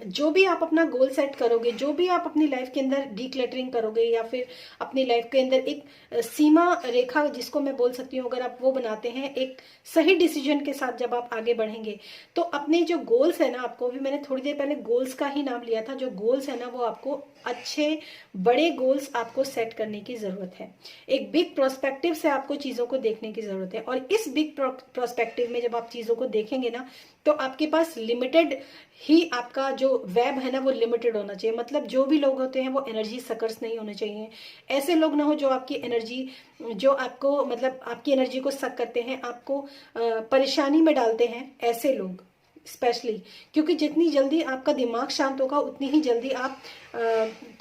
जो भी आप अपना गोल सेट करोगे, जो भी आप अपनी लाइफ के अंदर डीक्लटरिंग करोगे, या फिर अपनी लाइफ के अंदर एक सीमा रेखा जिसको मैं बोल सकती हूँ, अगर आप वो बनाते हैं एक सही डिसीजन के साथ, जब आप आगे बढ़ेंगे तो अपने जो गोल्स है ना, आपको भी मैंने थोड़ी देर पहले गोल्स का ही नाम लिया था, जो गोल्स है ना वो आपको अच्छे बड़े गोल्स आपको सेट करने की जरूरत है। एक बिग प्रोस्पेक्टिव से आपको चीजों को देखने की जरूरत है, और इस बिग प्रोस्पेक्टिव में जब आप चीजों को देखेंगे ना, तो आपके पास लिमिटेड ही आपका जो वेब है ना वो लिमिटेड होना चाहिए। मतलब जो भी लोग होते हैं वो एनर्जी सकर्स नहीं होने चाहिए। ऐसे लोग ना हो जो आपकी एनर्जी, जो आपको मतलब आपकी एनर्जी को सक करते हैं, आपको परेशानी में डालते हैं, ऐसे लोग स्पेशली। क्योंकि जितनी जल्दी आपका दिमाग शांत होगा, उतनी ही जल्दी आप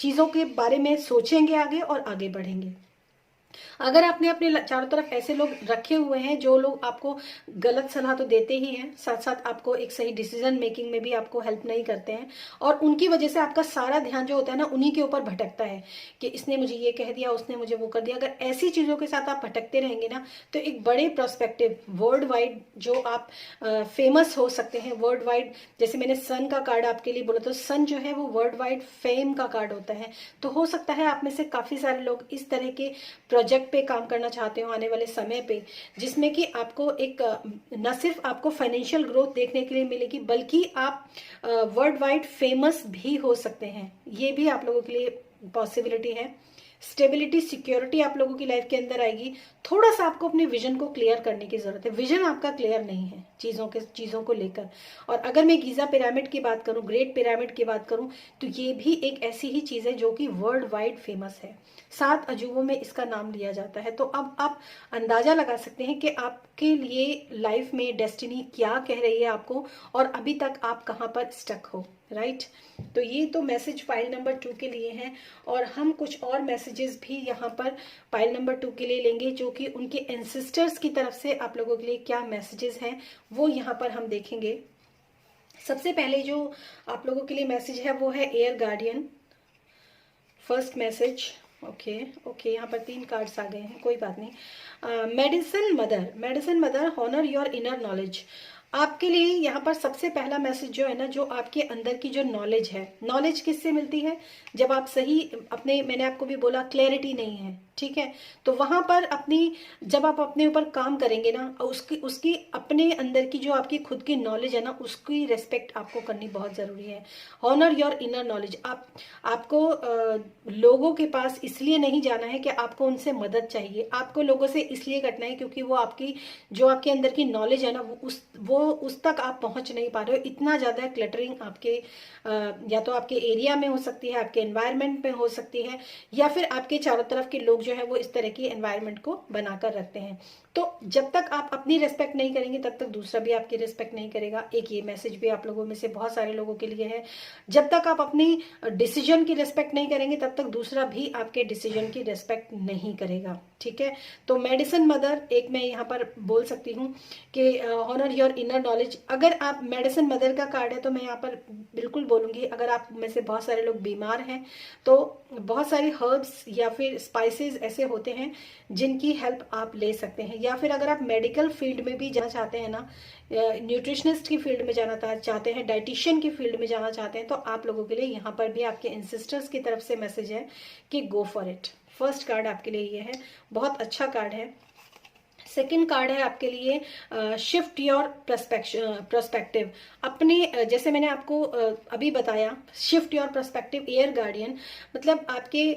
चीजों के बारे में सोचेंगे आगे और आगे बढ़ेंगे। अगर आपने अपने चारों तरफ ऐसे लोग रखे हुए हैं जो लोग आपको गलत सलाह तो देते ही हैं, साथ साथ आपको एक सही डिसीजन मेकिंग में भी आपको हेल्प नहीं करते हैं, और उनकी वजह से आपका सारा ध्यान जो होता है ना उन्हीं के ऊपर भटकता है कि इसने मुझे ये कह दिया, उसने मुझे वो कर दिया। अगर ऐसी चीजों के साथ आप भटकते रहेंगे ना, तो एक बड़े प्रोस्पेक्टिव वर्ल्ड वाइड जो आप फेमस हो सकते हैं वर्ल्ड वाइड। जैसे मैंने सन का कार्ड आपके लिए बोला, तो सन जो है वो वर्ल्ड वाइड फेम का कार्ड होता है। तो हो सकता है आप में से काफी सारे लोग इस तरह के प्रोजेक्ट पे काम करना चाहते हो आने वाले समय पे, जिसमें कि आपको एक न सिर्फ आपको फाइनेंशियल ग्रोथ देखने के लिए मिलेगी, बल्कि आप वर्ल्ड वाइड फेमस भी हो सकते हैं। ये भी आप लोगों के लिए पॉसिबिलिटी है। स्टेबिलिटी, सिक्योरिटी आप लोगों की लाइफ के अंदर आएगी। थोड़ा सा आपको अपने विजन को क्लियर करने की जरूरत है। विजन आपका क्लियर नहीं है चीजों को लेकर। और अगर मैं गीजा पिरामिड की बात करूं, ग्रेट पिरामिड की बात करूं, तो ये भी एक ऐसी ही चीज है जो कि वर्ल्ड वाइड फेमस है। 7 अजूबों में इसका नाम लिया जाता है। तो अब आप अंदाजा लगा सकते हैं कि आपके लिए लाइफ में डेस्टिनी क्या कह रही है आपको, और अभी तक आप कहां पर स्टक हो, राइट। तो ये तो मैसेज पाइल नंबर 2 के लिए है, और हम कुछ और मैसेजेस भी यहाँ पर पाइल नंबर 2 के लिए लेंगे, जो कि उनके एंसेस्टर्स की तरफ से आप लोगों के लिए क्या मैसेजेस हैं वो यहाँ पर हम देखेंगे। सबसे पहले जो आप लोगों के लिए मैसेज है वो है air guardian. First message, okay यहाँ पर 3 कार्ड्स आ गए हैं, कोई बात नहीं। Medicine mother honour your inner knowledge. आपके लिए यहाँ पर सबसे पहला मैसेज जो है ना, जो आपके अंदर की जो नॉलेज है, नॉलेज किससे मिलती है, जब आप सही अपने, मैंने आपको भी बोला क्लैरिटी नहीं है, ठीक है, तो वहां पर जब आप अपने ऊपर काम करेंगे ना, उसकी अपने अंदर की जो आपकी खुद की नॉलेज है ना, उसकी रेस्पेक्ट आपको करनी बहुत जरूरी है। Honour your inner knowledge. आपको लोगों के पास इसलिए नहीं जाना है कि आपको उनसे मदद चाहिए, आपको लोगों से इसलिए कटना है क्योंकि वो आपकी जो आपके अंदर की नॉलेज है ना, वो उस तक आप पहुंच नहीं पा रहे हो। इतना ज्यादा क्लटरिंग आपके या तो आपके एरिया में हो सकती है, आपके एनवायरनमेंट में हो सकती है, या फिर आपके चारों तरफ के लोग जो है वो इस तरह की एनवायरनमेंट को बनाकर रखते हैं। तो जब तक आप अपनी रिस्पेक्ट नहीं करेंगे, तब तक दूसरा भी आपकी रिस्पेक्ट नहीं करेगा। एक ये मैसेज भी आप लोगों में से बहुत सारे लोगों के लिए है। जब तक आप अपनी डिसीजन की रिस्पेक्ट नहीं करेंगे, तब तक दूसरा भी आपके डिसीजन की रिस्पेक्ट नहीं करेगा, ठीक है। तो मेडिसिन मदर एक मैं यहाँ पर बोल सकती हूँ कि ऑनर योर इनर नॉलेज। अगर आप मेडिसिन मदर का कार्ड है, तो मैं यहाँ पर बिल्कुल बोलूंगी, अगर आप में से बहुत सारे लोग बीमार हैं, तो बहुत सारे हर्ब्स या फिर स्पाइसेस ऐसे होते हैं जिनकी हेल्प आप ले सकते हैं। या फिर अगर आप मेडिकल फील्ड में भी जाना चाहते हैं ना, न्यूट्रिशनिस्ट की फील्ड में जाना चाहते हैं, डाइटिशियन की फील्ड में जाना चाहते हैं, तो आप लोगों के लिए यहाँ पर भी आपके एंसेस्टर्स की तरफ से मैसेज है कि go for it. First card आपके लिए ये है, बहुत अच्छा कार्ड है। सेकेंड कार्ड है आपके लिए शिफ्ट योर प्रोस्पेक्टिव। अपने जैसे मैंने आपको अभी बताया, shift your prospective, air guardian, मतलब आपके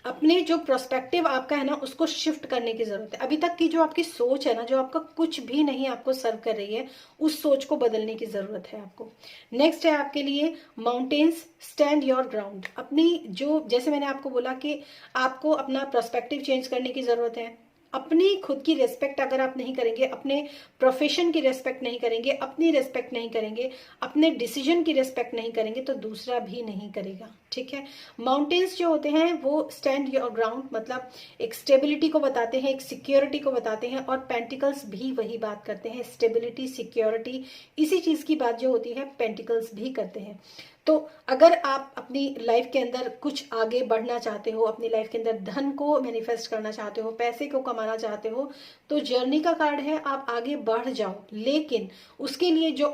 अपने जो प्रोस्पेक्टिव आपका है ना, उसको शिफ्ट करने की जरूरत है। अभी तक की जो आपकी सोच है ना, जो आपका कुछ भी नहीं आपको सर्व कर रही है, उस सोच को बदलने की जरूरत है आपको। नेक्स्ट है आपके लिए माउंटेन्स, स्टैंड योर ग्राउंड। अपनी जो, जैसे मैंने आपको बोला कि आपको अपना प्रोस्पेक्टिव चेंज करने की जरूरत है, अपनी खुद की रिस्पेक्ट अगर आप नहीं करेंगे, अपने प्रोफेशन की रिस्पेक्ट नहीं करेंगे, अपनी रिस्पेक्ट नहीं करेंगे, अपने डिसीजन की रिस्पेक्ट नहीं करेंगे, तो दूसरा भी नहीं करेगा। ठीक है। माउंटेन्स जो होते हैं वो स्टैंड योर ग्राउंड, मतलब एक स्टेबिलिटी को बताते हैं, एक सिक्योरिटी को बताते हैं, और पेंटिकल्स भी वही बात करते हैं, स्टेबिलिटी, सिक्योरिटी, इसी चीज की बात जो होती है पेंटिकल्स भी करते हैं। तो अगर आप अपनी लाइफ के अंदर कुछ आगे बढ़ना चाहते हो, अपनी लाइफ के अंदर धन को मैनिफेस्ट करना चाहते हो, पैसे को कमाना चाहते हो, तो जर्नी का कार्ड है, आप आगे बढ़ जाओ। लेकिन उसके लिए जो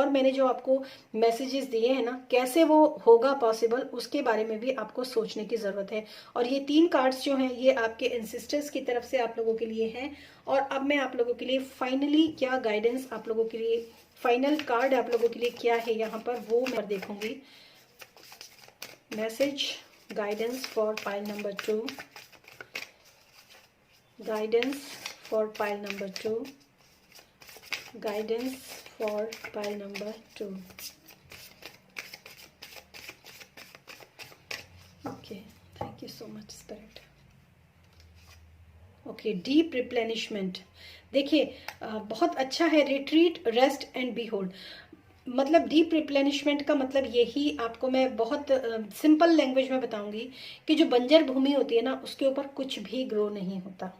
मैंने जो आपको मैसेजेस दिए हैं ना, कैसे वो होगा पॉसिबल, उसके बारे में भी आपको सोचने की जरूरत है। और ये 3 कार्ड्स जो हैं ये आपके एंसेस्टर्स की तरफ से आप लोगों के लिए हैं। और अब मैं आप लोगों के लिए फाइनली क्या गाइडेंस आप लोगों के लिए, फाइनल कार्ड आप लोगों के लिए क्या है यहाँ पर, वो मैं देखूंगी। Message guidance for pile number 2, guidance for pile number 2, guidance for pile number 2। Okay, thank you so much spirit. Okay, deep replenishment. देखिए बहुत अच्छा है, retreat, rest and be hold. मतलब डीप रिप्लेनिशमेंट का मतलब यही आपको मैं बहुत सिंपल लैंग्वेज में बताऊंगी कि जो बंजर भूमि होती है ना, उसके ऊपर कुछ भी ग्रो नहीं होता।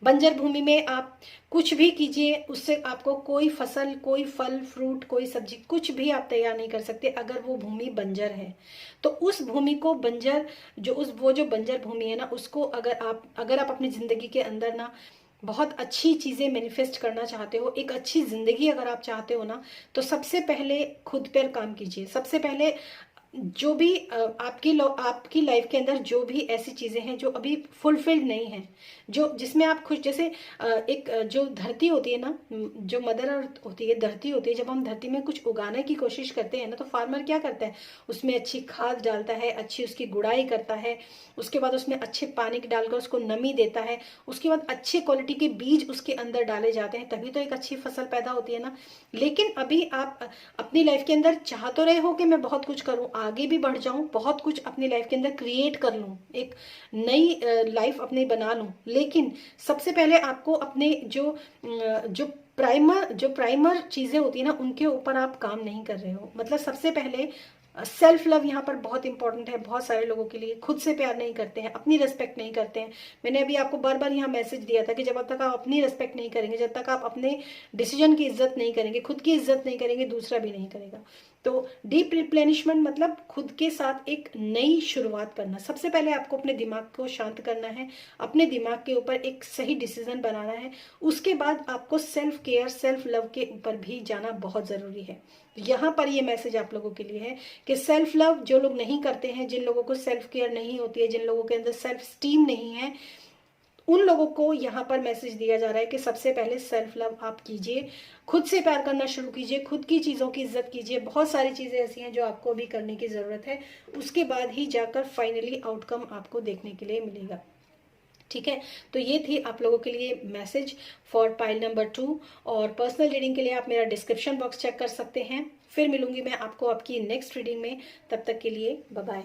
बंजर भूमि में आप कुछ भी कीजिए, उससे आपको कोई फसल, कोई फल फ्रूट, कोई सब्जी, कुछ भी आप तैयार नहीं कर सकते अगर वो भूमि बंजर है। तो उस भूमि को बंजर, वो जो बंजर भूमि है ना, उसको अगर आप अपनी जिंदगी के अंदर ना बहुत अच्छी चीजें मैनिफेस्ट करना चाहते हो, एक अच्छी जिंदगी अगर आप चाहते हो ना, तो सबसे पहले खुद पर काम कीजिए। सबसे पहले जो भी आपकी लाइफ के अंदर जो भी ऐसी चीजें हैं जो अभी फुलफिल्ड नहीं है, जो जिसमें आप खुश, जैसे एक जो धरती होती है ना, जो मदर अर्थ होती है, धरती होती है, जब हम धरती में कुछ उगाने की कोशिश करते हैं ना, तो फार्मर क्या करता है, उसमें अच्छी खाद डालता है, अच्छी उसकी गुड़ाई करता है, उसके बाद उसमें अच्छे पानी डालकर उसको नमी देता है, उसके बाद अच्छे क्वालिटी के बीज उसके अंदर डाले जाते हैं, तभी तो एक अच्छी फसल पैदा होती है ना। लेकिन अभी आप अपनी लाइफ के अंदर चाह तो रहे हो कि मैं बहुत कुछ करूं, आगे भी बढ़ जाऊं, बहुत कुछ अपनी लाइफ के अंदर क्रिएट कर लूं, एक नई लाइफ अपनी बना लूं, लेकिन सबसे पहले आपको अपने जो प्राइमर चीजें होती है ना, उनके ऊपर आप काम नहीं कर रहे हो। मतलब सबसे पहले सेल्फ लव यहाँ पर बहुत इंपॉर्टेंट है। बहुत सारे लोगों के लिए खुद से प्यार नहीं करते हैं, अपनी रिस्पेक्ट नहीं करते हैं। मैंने अभी आपको बार बार यहाँ मैसेज दिया था कि जब तक आप अपनी रिस्पेक्ट नहीं करेंगे, जब तक आप अपने डिसीजन की इज्जत नहीं करेंगे, खुद की इज्जत नहीं करेंगे, दूसरा भी नहीं करेगा। तो डीप रिप्लेनिशमेंट मतलब खुद के साथ एक नई शुरुआत करना। सबसे पहले आपको अपने दिमाग को शांत करना है, अपने दिमाग के ऊपर एक सही डिसीजन बनाना है। उसके बाद आपको सेल्फ केयर, सेल्फ लव के ऊपर भी जाना बहुत जरूरी है। यहाँ पर ये मैसेज आप लोगों के लिए है कि सेल्फ लव जो लोग नहीं करते हैं, जिन लोगों को सेल्फ केयर नहीं होती है, जिन लोगों के अंदर सेल्फ स्टीम नहीं है, उन लोगों को यहाँ पर मैसेज दिया जा रहा है कि सबसे पहले सेल्फ लव आप कीजिए, खुद से प्यार करना शुरू कीजिए, खुद की चीजों की इज्जत कीजिए। बहुत सारी चीजें ऐसी हैं जो आपको अभी करने की जरूरत है, उसके बाद ही जाकर फाइनली आउटकम आपको देखने के लिए मिलेगा। ठीक है, तो ये थी आप लोगों के लिए मैसेज फॉर पाइल नंबर 2। और पर्सनल रीडिंग के लिए आप मेरा डिस्क्रिप्शन बॉक्स चेक कर सकते हैं। फिर मिलूंगी मैं आपको आपकी नेक्स्ट रीडिंग में, तब तक के लिए बाय बाय।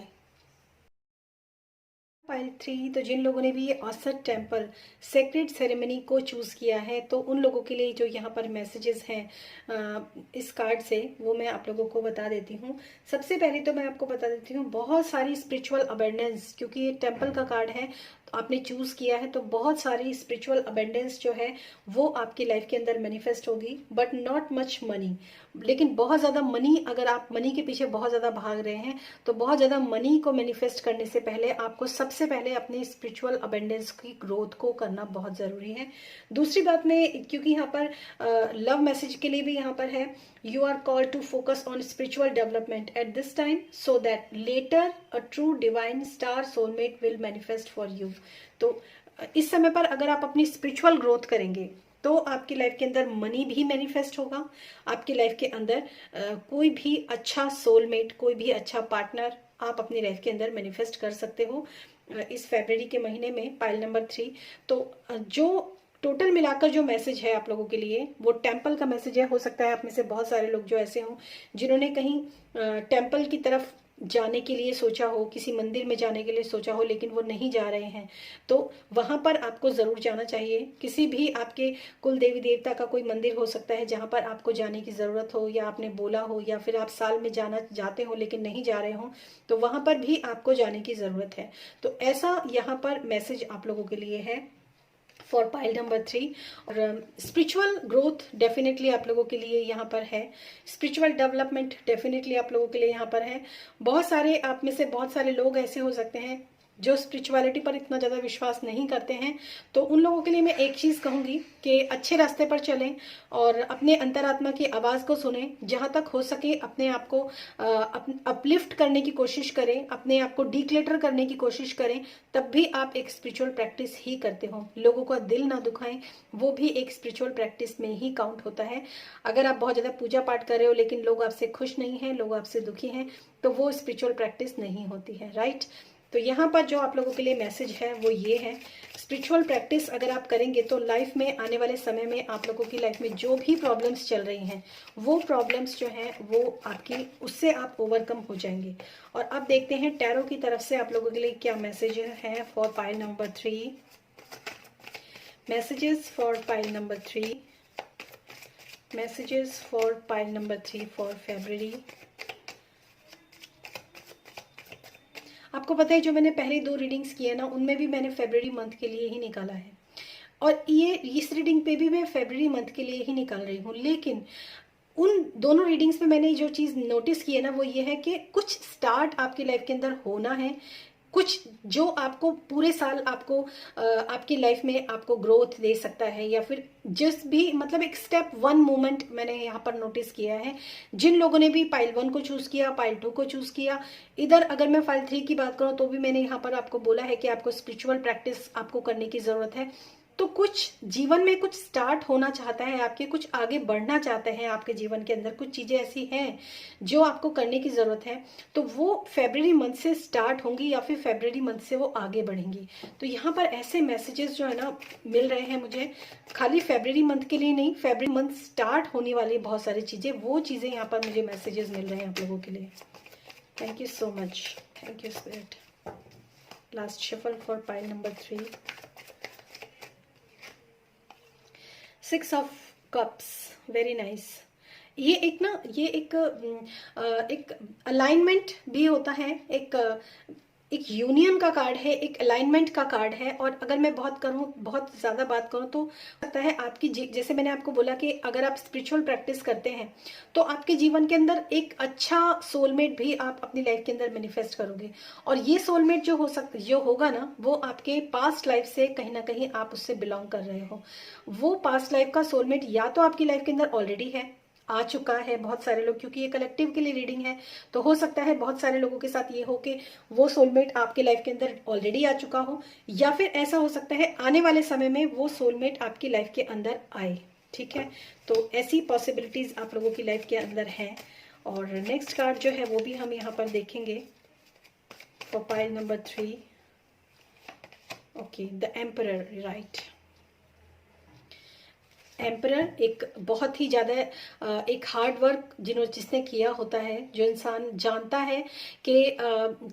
पाइल 3, तो जिन लोगों ने भी ये औसत टेम्पल सेक्रेड सेरेमनी को चूज किया है, तो उन लोगों के लिए जो यहाँ पर मैसेजेस हैं इस कार्ड से, वो मैं आप लोगों को बता देती हूँ। सबसे पहले तो मैं आपको बता देती हूँ, बहुत सारी स्पिरिचुअल अबेंडेंस, क्योंकि ये टेम्पल का कार्ड है, तो आपने चूज किया है, तो बहुत सारी स्पिरिचुअल अबेंडेंस जो है वो आपकी लाइफ के अंदर मैनिफेस्ट होगी, बट नॉट मच मनी। लेकिन बहुत ज्यादा मनी, अगर आप मनी के पीछे बहुत ज्यादा भाग रहे हैं, तो बहुत ज्यादा मनी को मैनिफेस्ट करने से पहले आपको सबसे पहले अपनी स्पिरिचुअल अबेंडेंस की ग्रोथ को करना बहुत जरूरी है। दूसरी बात में, क्योंकि यहाँ पर लव मैसेज के लिए भी यहाँ पर है, you are called to focus on spiritual development at this time so that later a true divine star soulmate will manifest for you. तो इस समय पर अगर आप अपनी स्पिरिचुअल ग्रोथ करेंगे, तो आपकी लाइफ के अंदर मनी भी मैनिफेस्ट होगा, आपकी लाइफ के अंदर कोई भी अच्छा सोलमेट, कोई भी अच्छा पार्टनर आप अपनी लाइफ के अंदर मैनिफेस्ट कर सकते हो इस फरवरी के महीने में, पाइल नंबर 3। तो जो टोटल मिलाकर जो मैसेज है आप लोगों के लिए, वो टेम्पल का मैसेज है। हो सकता है आप में से बहुत सारे लोग जो ऐसे हों जिन्होंने कहीं टेम्पल की तरफ जाने के लिए सोचा हो, किसी मंदिर में जाने के लिए सोचा हो, लेकिन वो नहीं जा रहे हैं, तो वहां पर आपको जरूर जाना चाहिए। किसी भी आपके कुल देवी देवता का कोई मंदिर हो सकता है जहां पर आपको जाने की जरूरत हो, या आपने बोला हो, या फिर आप साल में जाना जाते हो लेकिन नहीं जा रहे हो, तो वहां पर भी आपको जाने की जरूरत है। तो ऐसा यहाँ पर मैसेज आप लोगों के लिए है फॉर पाइल नंबर 3। और स्पिरिचुअल ग्रोथ डेफिनेटली आप लोगों के लिए यहाँ पर है। स्पिरिचुअल डेवलपमेंट डेफिनेटली आप लोगों के लिए यहाँ पर है। बहुत सारे आप में से बहुत सारे लोग ऐसे हो सकते हैं जो स्पिरिचुअलिटी पर इतना ज़्यादा विश्वास नहीं करते हैं, तो उन लोगों के लिए मैं एक चीज़ कहूँगी कि अच्छे रास्ते पर चलें और अपने अंतरात्मा की आवाज़ को सुने। जहाँ तक हो सके अपने आप को अपलिफ्ट करने की कोशिश करें, अपने आप को डिक्लेटर करने की कोशिश करें, तब भी आप एक स्पिरिचुअल प्रैक्टिस ही करते हो। लोगों का दिल ना दुखाएं, वो भी एक स्पिरिचुअल प्रैक्टिस में ही काउंट होता है। अगर आप बहुत ज़्यादा पूजा पाठ कर रहे हो लेकिन लोग आपसे खुश नहीं हैं, लोग आपसे दुखी हैं, तो वो स्पिरिचुअल प्रैक्टिस नहीं होती है, राइट। तो यहाँ पर जो आप लोगों के लिए मैसेज है वो ये है, स्पिरिचुअल प्रैक्टिस अगर आप करेंगे तो लाइफ में आने वाले समय में आप लोगों की लाइफ में जो भी प्रॉब्लम्स चल रही हैं, वो प्रॉब्लम्स जो हैं वो आपकी, उससे आप ओवरकम हो जाएंगे। और अब देखते हैं टैरो की तरफ से आप लोगों के लिए क्या मैसेज है for pile number 3। Messages for pile number 3, messages for pile number 3 for February। आपको पता है जो मैंने पहले 2 रीडिंग्स किए ना, उनमें भी मैंने February मंथ के लिए ही निकाला है, और ये इस रीडिंग पे भी मैं February मंथ के लिए ही निकाल रही हूँ। लेकिन उन दोनों रीडिंग्स में मैंने जो चीज़ नोटिस की है ना, वो ये है कि कुछ स्टार्ट आपकी लाइफ के अंदर होना है, कुछ जो आपको पूरे साल आपको आपकी लाइफ में आपको ग्रोथ दे सकता है, या फिर जिस भी मतलब एक स्टेप 1 मूवमेंट मैंने यहाँ पर नोटिस किया है। जिन लोगों ने भी पाइल 1 को चूज किया, पाइल 2 को चूज किया, इधर अगर मैं पाइल 3 की बात करूँ तो भी मैंने यहाँ पर आपको बोला है कि आपको स्पिरिचुअल प्रैक्टिस आपको करने की जरूरत है। तो कुछ जीवन में कुछ स्टार्ट होना चाहता है आपके, कुछ आगे बढ़ना चाहते हैं आपके जीवन के अंदर, कुछ चीजें ऐसी हैं जो आपको करने की जरूरत है, तो वो February मंथ से स्टार्ट होंगी या फिर February मंथ से वो आगे बढ़ेंगी। तो यहाँ पर ऐसे मैसेजेस जो है ना मिल रहे हैं मुझे, खाली February मंथ के लिए नहीं, February मंथ स्टार्ट होने वाली बहुत सारी चीजें, वो चीजें यहाँ पर मुझे मैसेजेस मिल रहे हैं आप लोगों के लिए। Thank you so much, thank you spirit. Last shuffle for pile number 3। 6 of cups, very nice. ये एक अलाइनमेंट भी होता है, एक यूनियन का कार्ड है, एक अलाइनमेंट का कार्ड है। और अगर मैं बहुत ज्यादा बात करूं तो लगता है आपकी, जैसे मैंने आपको बोला कि अगर आप स्पिरिचुअल प्रैक्टिस करते हैं तो आपके जीवन के अंदर एक अच्छा सोलमेट भी आप अपनी लाइफ के अंदर मैनिफेस्ट करोगे। और ये सोलमेट जो होगा ना, वो आपके पास्ट लाइफ से कहीं ना कहीं आप उससे बिलोंग कर रहे हो। वो पास्ट लाइफ का सोलमेट या तो आपकी लाइफ के अंदर ऑलरेडी है, आ चुका है बहुत सारे लोग, क्योंकि ये कलेक्टिव के लिए रीडिंग है, तो हो सकता है बहुत सारे लोगों के साथ ये हो कि वो सोलमेट आपके लाइफ के अंदर ऑलरेडी आ चुका हो, या फिर ऐसा हो सकता है आने वाले समय में वो सोलमेट आपकी लाइफ के अंदर आए। ठीक है, तो ऐसी पॉसिबिलिटीज आप लोगों की लाइफ के अंदर है। और नेक्स्ट कार्ड जो है वो भी हम यहाँ पर देखेंगे for pile number 3। Okay, the emperor, right. Emperor एक बहुत ही ज़्यादा एक हार्ड वर्क जिसने किया होता है, जो इंसान जानता है कि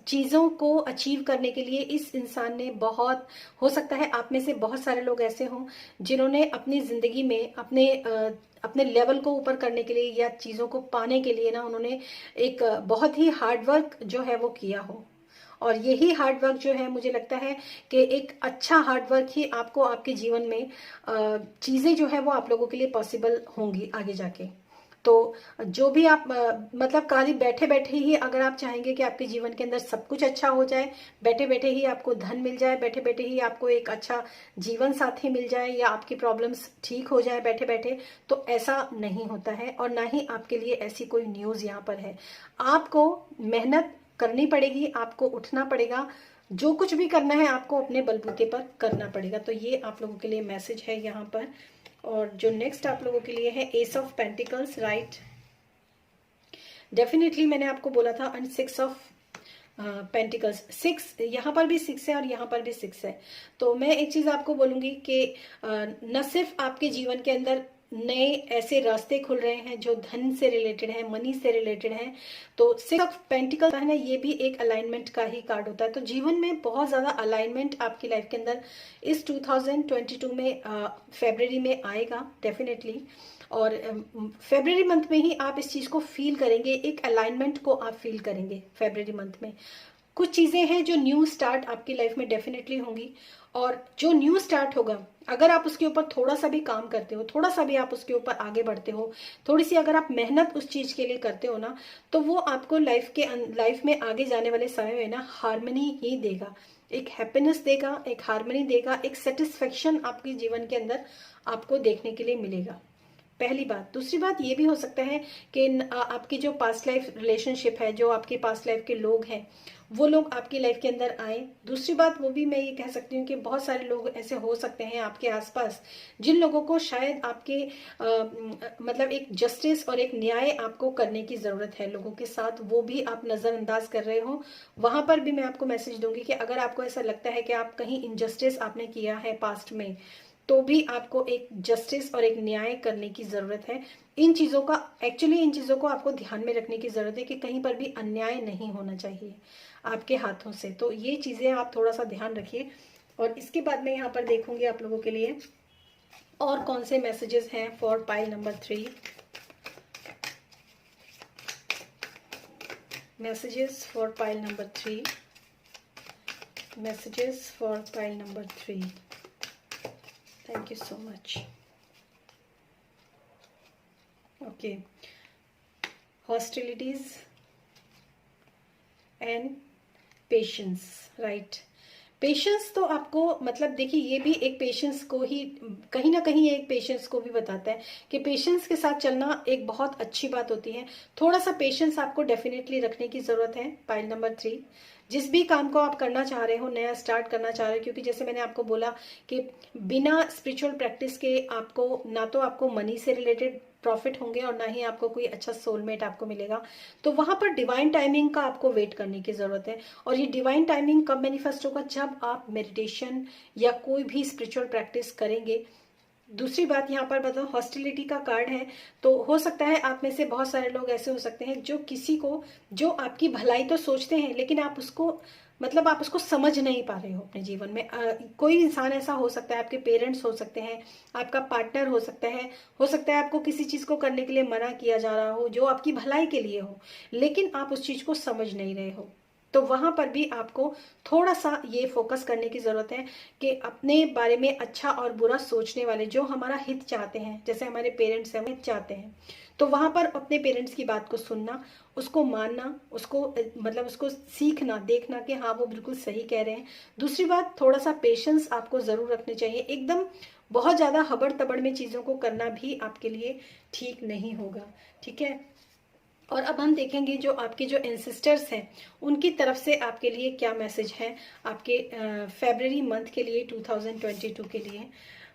चीज़ों को अचीव करने के लिए इस इंसान ने बहुत, हो सकता है आप में से बहुत सारे लोग ऐसे हों जिन्होंने अपनी ज़िंदगी में अपने लेवल को ऊपर करने के लिए या चीज़ों को पाने के लिए ना, उन्होंने एक बहुत ही हार्ड वर्क जो है वो किया हो। और यही हार्ड वर्क जो है, मुझे लगता है कि एक अच्छा हार्ड वर्क ही आपको आपके जीवन में चीज़ें जो है वो आप लोगों के लिए पॉसिबल होंगी आगे जाके। तो जो भी आप मतलब खाली बैठे बैठे ही अगर आप चाहेंगे कि आपके जीवन के अंदर सब कुछ अच्छा हो जाए, बैठे बैठे ही आपको धन मिल जाए, बैठे बैठे ही आपको एक अच्छा जीवन साथी मिल जाए, या आपकी प्रॉब्लम्स ठीक हो जाए बैठे बैठे, तो ऐसा नहीं होता है। और ना ही आपके लिए ऐसी कोई न्यूज़ यहाँ पर है। आपको मेहनत करनी पड़ेगी, आपको उठना पड़ेगा, जो कुछ भी करना है आपको अपने बलबूते पर करना पड़ेगा। तो ये आप लोगों के लिए मैसेज है यहाँ पर। और जो नेक्स्ट आप लोगों के लिए है S of pentacles, right. Definitely मैंने आपको बोला था, एंड 6 ऑफ पेंटिकल्स, 6 यहाँ पर भी 6 है और यहाँ पर भी 6 है। तो मैं एक चीज आपको बोलूंगी कि न सिर्फ आपके जीवन के अंदर नए ऐसे रास्ते खुल रहे हैं जो धन से रिलेटेड है, मनी से रिलेटेड है। तो सिक्स ऑफ पेंटिकल है ना, ये भी एक अलाइनमेंट का ही कार्ड होता है। तो जीवन में बहुत ज्यादा अलाइनमेंट आपकी लाइफ के अंदर इस 2022 में फरवरी में आएगा डेफिनेटली। और फरवरी मंथ में ही आप इस चीज को फील करेंगे, एक अलाइनमेंट को आप फील करेंगे फरवरी मंथ में। कुछ चीजें हैं जो न्यू स्टार्ट आपकी लाइफ में डेफिनेटली होंगी। और जो न्यू स्टार्ट होगा, अगर आप उसके ऊपर थोड़ा सा भी काम करते हो, थोड़ा सा भी आप उसके ऊपर आगे बढ़ते हो, थोड़ी सी अगर आप मेहनत उस चीज के लिए करते हो ना, तो वो आपको लाइफ में आगे जाने वाले समय में ना हार्मनी ही देगा, एक हैप्पीनेस देगा, एक हार्मनी देगा, एक सेटिस्फेक्शन आपके जीवन के अंदर आपको देखने के लिए मिलेगा। पहली बात। दूसरी बात ये भी हो सकता है कि आपकी जो पास्ट लाइफ रिलेशनशिप है, जो आपके पास्ट लाइफ के लोग हैं, वो लोग आपकी लाइफ के अंदर आए। दूसरी बात वो भी मैं ये कह सकती हूँ कि बहुत सारे लोग ऐसे हो सकते हैं आपके आसपास जिन लोगों को शायद आपके मतलब एक जस्टिस और एक न्याय आपको करने की जरूरत है लोगों के साथ, वो भी आप नजरअंदाज कर रहे हो। वहां पर भी मैं आपको मैसेज दूंगी कि अगर आपको ऐसा लगता है कि आप कहीं इनजस्टिस आपने किया है पास्ट में, तो भी आपको एक जस्टिस और एक न्याय करने की जरूरत है। इन चीजों को आपको ध्यान में रखने की जरूरत है कि कहीं पर भी अन्याय नहीं होना चाहिए आपके हाथों से। तो ये चीजें आप थोड़ा सा ध्यान रखिए। और इसके बाद मैं यहाँ पर देखूंगी आप लोगों के लिए और कौन से मैसेजेस हैं for pile number 3। Messages for pile number 3। Messages for pile number 3। Thank you so much. Okay. Hostilities and patience, right? Patience तो आपको मतलब देखिए, ये भी एक पेशेंस को ही कहीं ना कहीं एक पेशेंस को भी बताता है कि पेशेंस के साथ चलना एक बहुत अच्छी बात होती है। थोड़ा सा पेशेंस आपको डेफिनेटली रखने की जरूरत है। पाइल नंबर 3, जिस भी काम को आप करना चाह रहे हो, नया स्टार्ट करना चाह रहे हो, क्योंकि जैसे मैंने आपको बोला कि बिना स्पिरिचुअल प्रैक्टिस के आपको ना तो आपको मनी से रिलेटेड प्रॉफिट होंगे और ना ही आपको कोई अच्छा सोलमेट आपको मिलेगा। तो वहां पर डिवाइन टाइमिंग का आपको वेट करने की जरूरत है। और ये डिवाइन टाइमिंग कब मैनिफेस्ट होगा? जब आप मेडिटेशन या कोई भी स्पिरिचुअल प्रैक्टिस करेंगे। दूसरी बात यहाँ पर बताओ, हॉस्टिलिटी का कार्ड है, तो हो सकता है आप में से बहुत सारे लोग ऐसे हो सकते हैं जो किसी को, जो आपकी भलाई तो सोचते हैं लेकिन आप उसको मतलब आप उसको समझ नहीं पा रहे हो अपने जीवन में। कोई इंसान ऐसा हो सकता है, आपके पेरेंट्स हो सकते हैं, आपका पार्टनर हो सकता है आपको किसी चीज को करने के लिए मना किया जा रहा हो जो आपकी भलाई के लिए हो, लेकिन आप उस चीज को समझ नहीं रहे हो। तो वहां पर भी आपको थोड़ा सा ये फोकस करने की जरूरत है कि अपने बारे में अच्छा और बुरा सोचने वाले जो हमारा हित चाहते हैं, जैसे हमारे पेरेंट्स हैं, हित चाहते हैं, तो वहां पर अपने पेरेंट्स की बात को सुनना, उसको मानना, उसको मतलब उसको सीखना, देखना कि हाँ वो बिल्कुल सही कह रहे हैं। दूसरी बात, थोड़ा सा पेशेंस आपको जरूर रखने चाहिए। एकदम बहुत ज्यादा हबड़ तबड़ में चीजों को करना भी आपके लिए ठीक नहीं होगा, ठीक है। और अब हम देखेंगे जो आपके जो एंसेस्टर्स हैं उनकी तरफ से आपके लिए क्या मैसेज है आपके फरवरी मंथ के लिए, 2022 के लिए।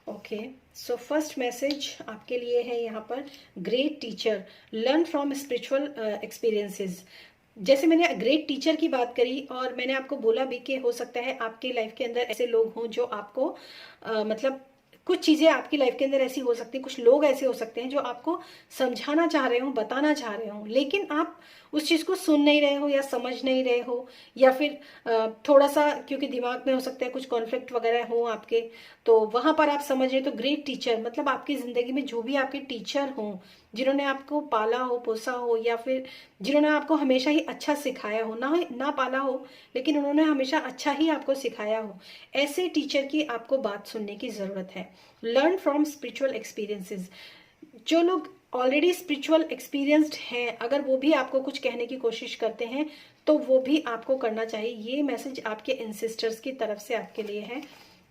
ओके, सो फर्स्ट मैसेज आपके लिए है यहाँ पर, great teacher, learn from spiritual experiences. जैसे मैंने ग्रेट टीचर की बात करी और मैंने आपको बोला भी कि हो सकता है आपके लाइफ के अंदर ऐसे लोग हों जो आपको मतलब कुछ चीजें आपकी लाइफ के अंदर ऐसी हो सकती है, कुछ लोग ऐसे हो सकते हैं जो आपको समझाना चाह रहे हो, बताना चाह रहे हो, लेकिन आप उस चीज को सुन नहीं रहे हो या समझ नहीं रहे हो, या फिर थोड़ा सा क्योंकि दिमाग में हो सकता है कुछ कॉन्फ्लिक्ट वगैरह हो आपके, तो वहां पर आप समझ रहे हो। तो ग्रेट टीचर मतलब आपकी जिंदगी में जो भी आपके टीचर हो, जिन्होंने आपको पाला हो, पोसा हो, या फिर जिन्होंने आपको हमेशा ही अच्छा सिखाया हो, ना पाला हो लेकिन उन्होंने हमेशा अच्छा ही आपको सिखाया हो, ऐसे टीचर की आपको बात सुनने की जरूरत है। लर्न फ्रॉम स्पिरिचुअल एक्सपीरियंसेस, जो लोग ऑलरेडी स्पिरिचुअल एक्सपीरियंस्ड हैं, अगर वो भी आपको कुछ कहने की कोशिश करते हैं तो वो भी आपको करना चाहिए। ये मैसेज आपके एंसेस्टर्स की तरफ से आपके लिए है।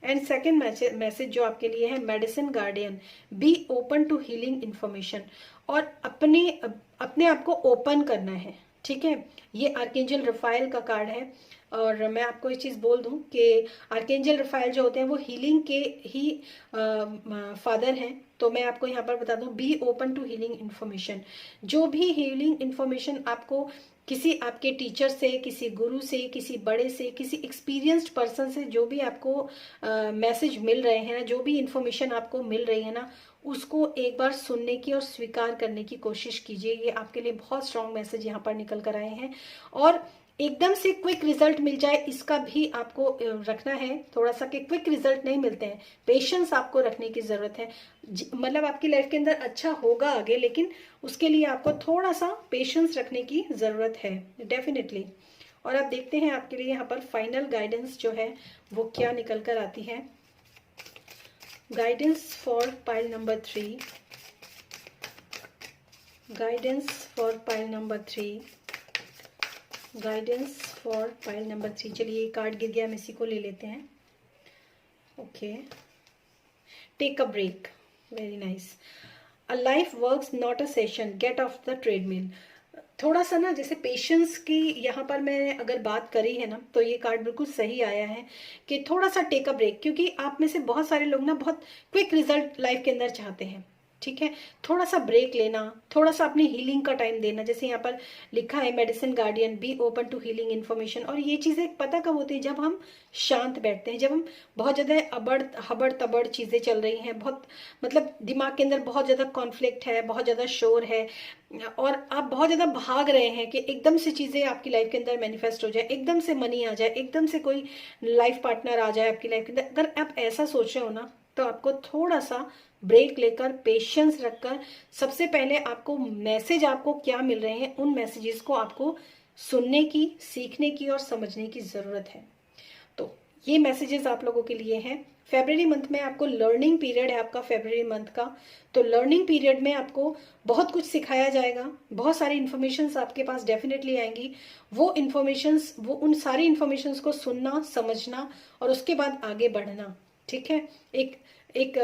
एंड सेकेंड मैसेज जो आपके लिए है, medicine guardian, be open to healing information, और अपने आप को ओपन करना है, ठीक है। ये आर्केंजल रफाइल का कार्ड है। और मैं आपको एक चीज बोल दूं कि आर्केंजल रफाइल जो होते हैं वो हीलिंग के ही फादर हैं। तो मैं आपको यहाँ पर बता दूं, be open to healing information, जो भी हीलिंग इन्फॉर्मेशन आपको किसी आपके टीचर से, किसी गुरु से, किसी बड़े से, किसी एक्सपीरियंस्ड पर्सन से जो भी आपको मैसेज मिल रहे हैं ना, जो भी इंफॉर्मेशन आपको मिल रही है ना, उसको एक बार सुनने की और स्वीकार करने की कोशिश कीजिए। ये आपके लिए बहुत स्ट्रांग मैसेज यहाँ पर निकल कर आए हैं। और एकदम से क्विक रिजल्ट मिल जाए इसका भी आपको रखना है थोड़ा सा, कि क्विक रिजल्ट नहीं मिलते हैं, पेशेंस आपको रखने की जरूरत है। मतलब आपकी लाइफ के अंदर अच्छा होगा आगे, लेकिन उसके लिए आपको थोड़ा सा पेशेंस रखने की जरूरत है डेफिनेटली। और आप देखते हैं आपके लिए यहाँ पर फाइनल गाइडेंस जो है वो क्या निकल कर आती है। Guidance for pile number 3, guidance for pile number 3, guidance for pile number 3। चलिए, कार्ड गिर गया, हम इसी को ले लेते हैं। Okay, take a break, very nice. A life works not a session, get off the treadmill. थोड़ा सा ना, जैसे पेशेंस की यहाँ पर मैं अगर बात करी है ना, तो ये कार्ड बिल्कुल सही आया है कि थोड़ा सा टेक अ ब्रेक, क्योंकि आप में से बहुत सारे लोग ना बहुत क्विक रिजल्ट लाइफ के अंदर चाहते हैं। ठीक है, थोड़ा सा ब्रेक लेना, थोड़ा सा अपनी हीलिंग का टाइम देना। जैसे यहाँ पर लिखा है medicine guardian, be open to healing information. और ये चीजें पता कब होती है, जब हम शांत बैठते हैं, जब हम बहुत ज्यादा हबड़ तबड़ चीजें चल रही हैं, बहुत मतलब दिमाग के अंदर बहुत ज्यादा कॉन्फ्लिक्ट है, बहुत ज्यादा शोर है, और आप बहुत ज्यादा भाग रहे हैं कि एकदम से चीजें आपकी लाइफ के अंदर मैनिफेस्ट हो जाए, एकदम से मनी आ जाए, एकदम से कोई लाइफ पार्टनर आ जाए आपकी लाइफ के अंदर। अगर आप ऐसा सोच रहे हो ना, तो आपको थोड़ा सा ब्रेक लेकर, पेशेंस रखकर, सबसे पहले आपको मैसेज आपको क्या मिल रहे हैं, उन मैसेजेस को आपको सुनने की, सीखने की और समझने की जरूरत है। तो ये मैसेजेस आप लोगों के लिए हैं। फेब्रुअरी मंथ में आपको लर्निंग पीरियड है आपका, फेब्रुअरी मंथ का। तो लर्निंग पीरियड में आपको बहुत कुछ सिखाया जाएगा, बहुत सारी इन्फॉर्मेशंस आपके पास डेफिनेटली आएंगी। वो इन्फॉर्मेशंस, वो उन सारी इन्फॉर्मेशंस को सुनना, समझना और उसके बाद आगे बढ़ना। ठीक है, एक एक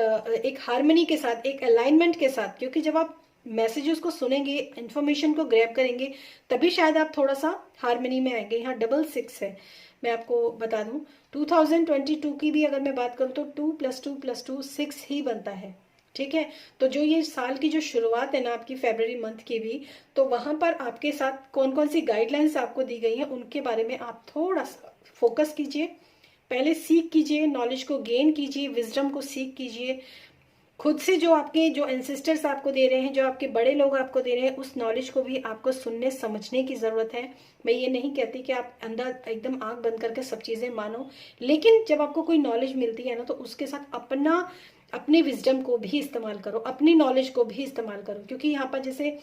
एक हार्मनी के साथ, एक अलाइनमेंट के साथ, क्योंकि जब आप मैसेजेस को सुनेंगे, इन्फॉर्मेशन को ग्रैब करेंगे, तभी शायद आप थोड़ा सा हार्मनी में आएंगे। यहाँ डबल 6 है, मैं आपको बता दूं। 2022 की भी अगर मैं बात करूं तो 2 + 2 + 2 6 ही बनता है। ठीक है, तो जो ये साल की जो शुरुआत है ना आपकी फेब्रुअरी मंथ की भी, तो वहां पर आपके साथ कौन कौन सी गाइडलाइंस आपको दी गई हैं, उनके बारे में आप थोड़ा सा फोकस कीजिए। पहले सीख कीजिए, नॉलेज को गेन कीजिए, विजडम को सीख कीजिए खुद से। जो आपके जो एंसेस्टर्स आपको दे रहे हैं, जो आपके बड़े लोग आपको दे रहे हैं, उस नॉलेज को भी आपको सुनने समझने की जरूरत है। मैं ये नहीं कहती कि आप अंदर एकदम आंख बंद करके सब चीजें मानो, लेकिन जब आपको कोई नॉलेज मिलती है ना, तो उसके साथ अपने विजडम को भी इस्तेमाल करो, अपनी नॉलेज को भी इस्तेमाल करो। क्योंकि यहाँ पर जैसे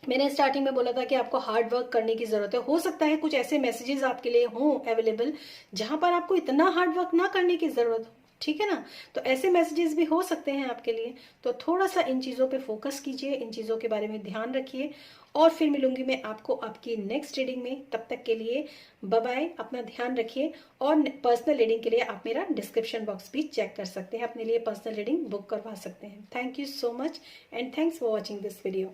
मैंने स्टार्टिंग में बोला था कि आपको हार्ड वर्क करने की जरूरत है। हो सकता है कुछ ऐसे मैसेजेस आपके लिए हों अवेलेबल जहां पर आपको इतना हार्ड वर्क ना करने की जरूरत हो। ठीक है ना, तो ऐसे मैसेजेस भी हो सकते हैं आपके लिए। तो थोड़ा सा इन चीजों पे फोकस कीजिए, इन चीजों के बारे में ध्यान रखिए। और फिर मिलूंगी मैं आपको आपकी नेक्स्ट रीडिंग में। तब तक के लिए बाय बाय, अपना ध्यान रखिए। और पर्सनल रीडिंग के लिए आप मेरा डिस्क्रिप्शन बॉक्स भी चेक कर सकते हैं, अपने लिए पर्सनल रीडिंग बुक करवा सकते हैं। Thank you so much and thanks for watching this video.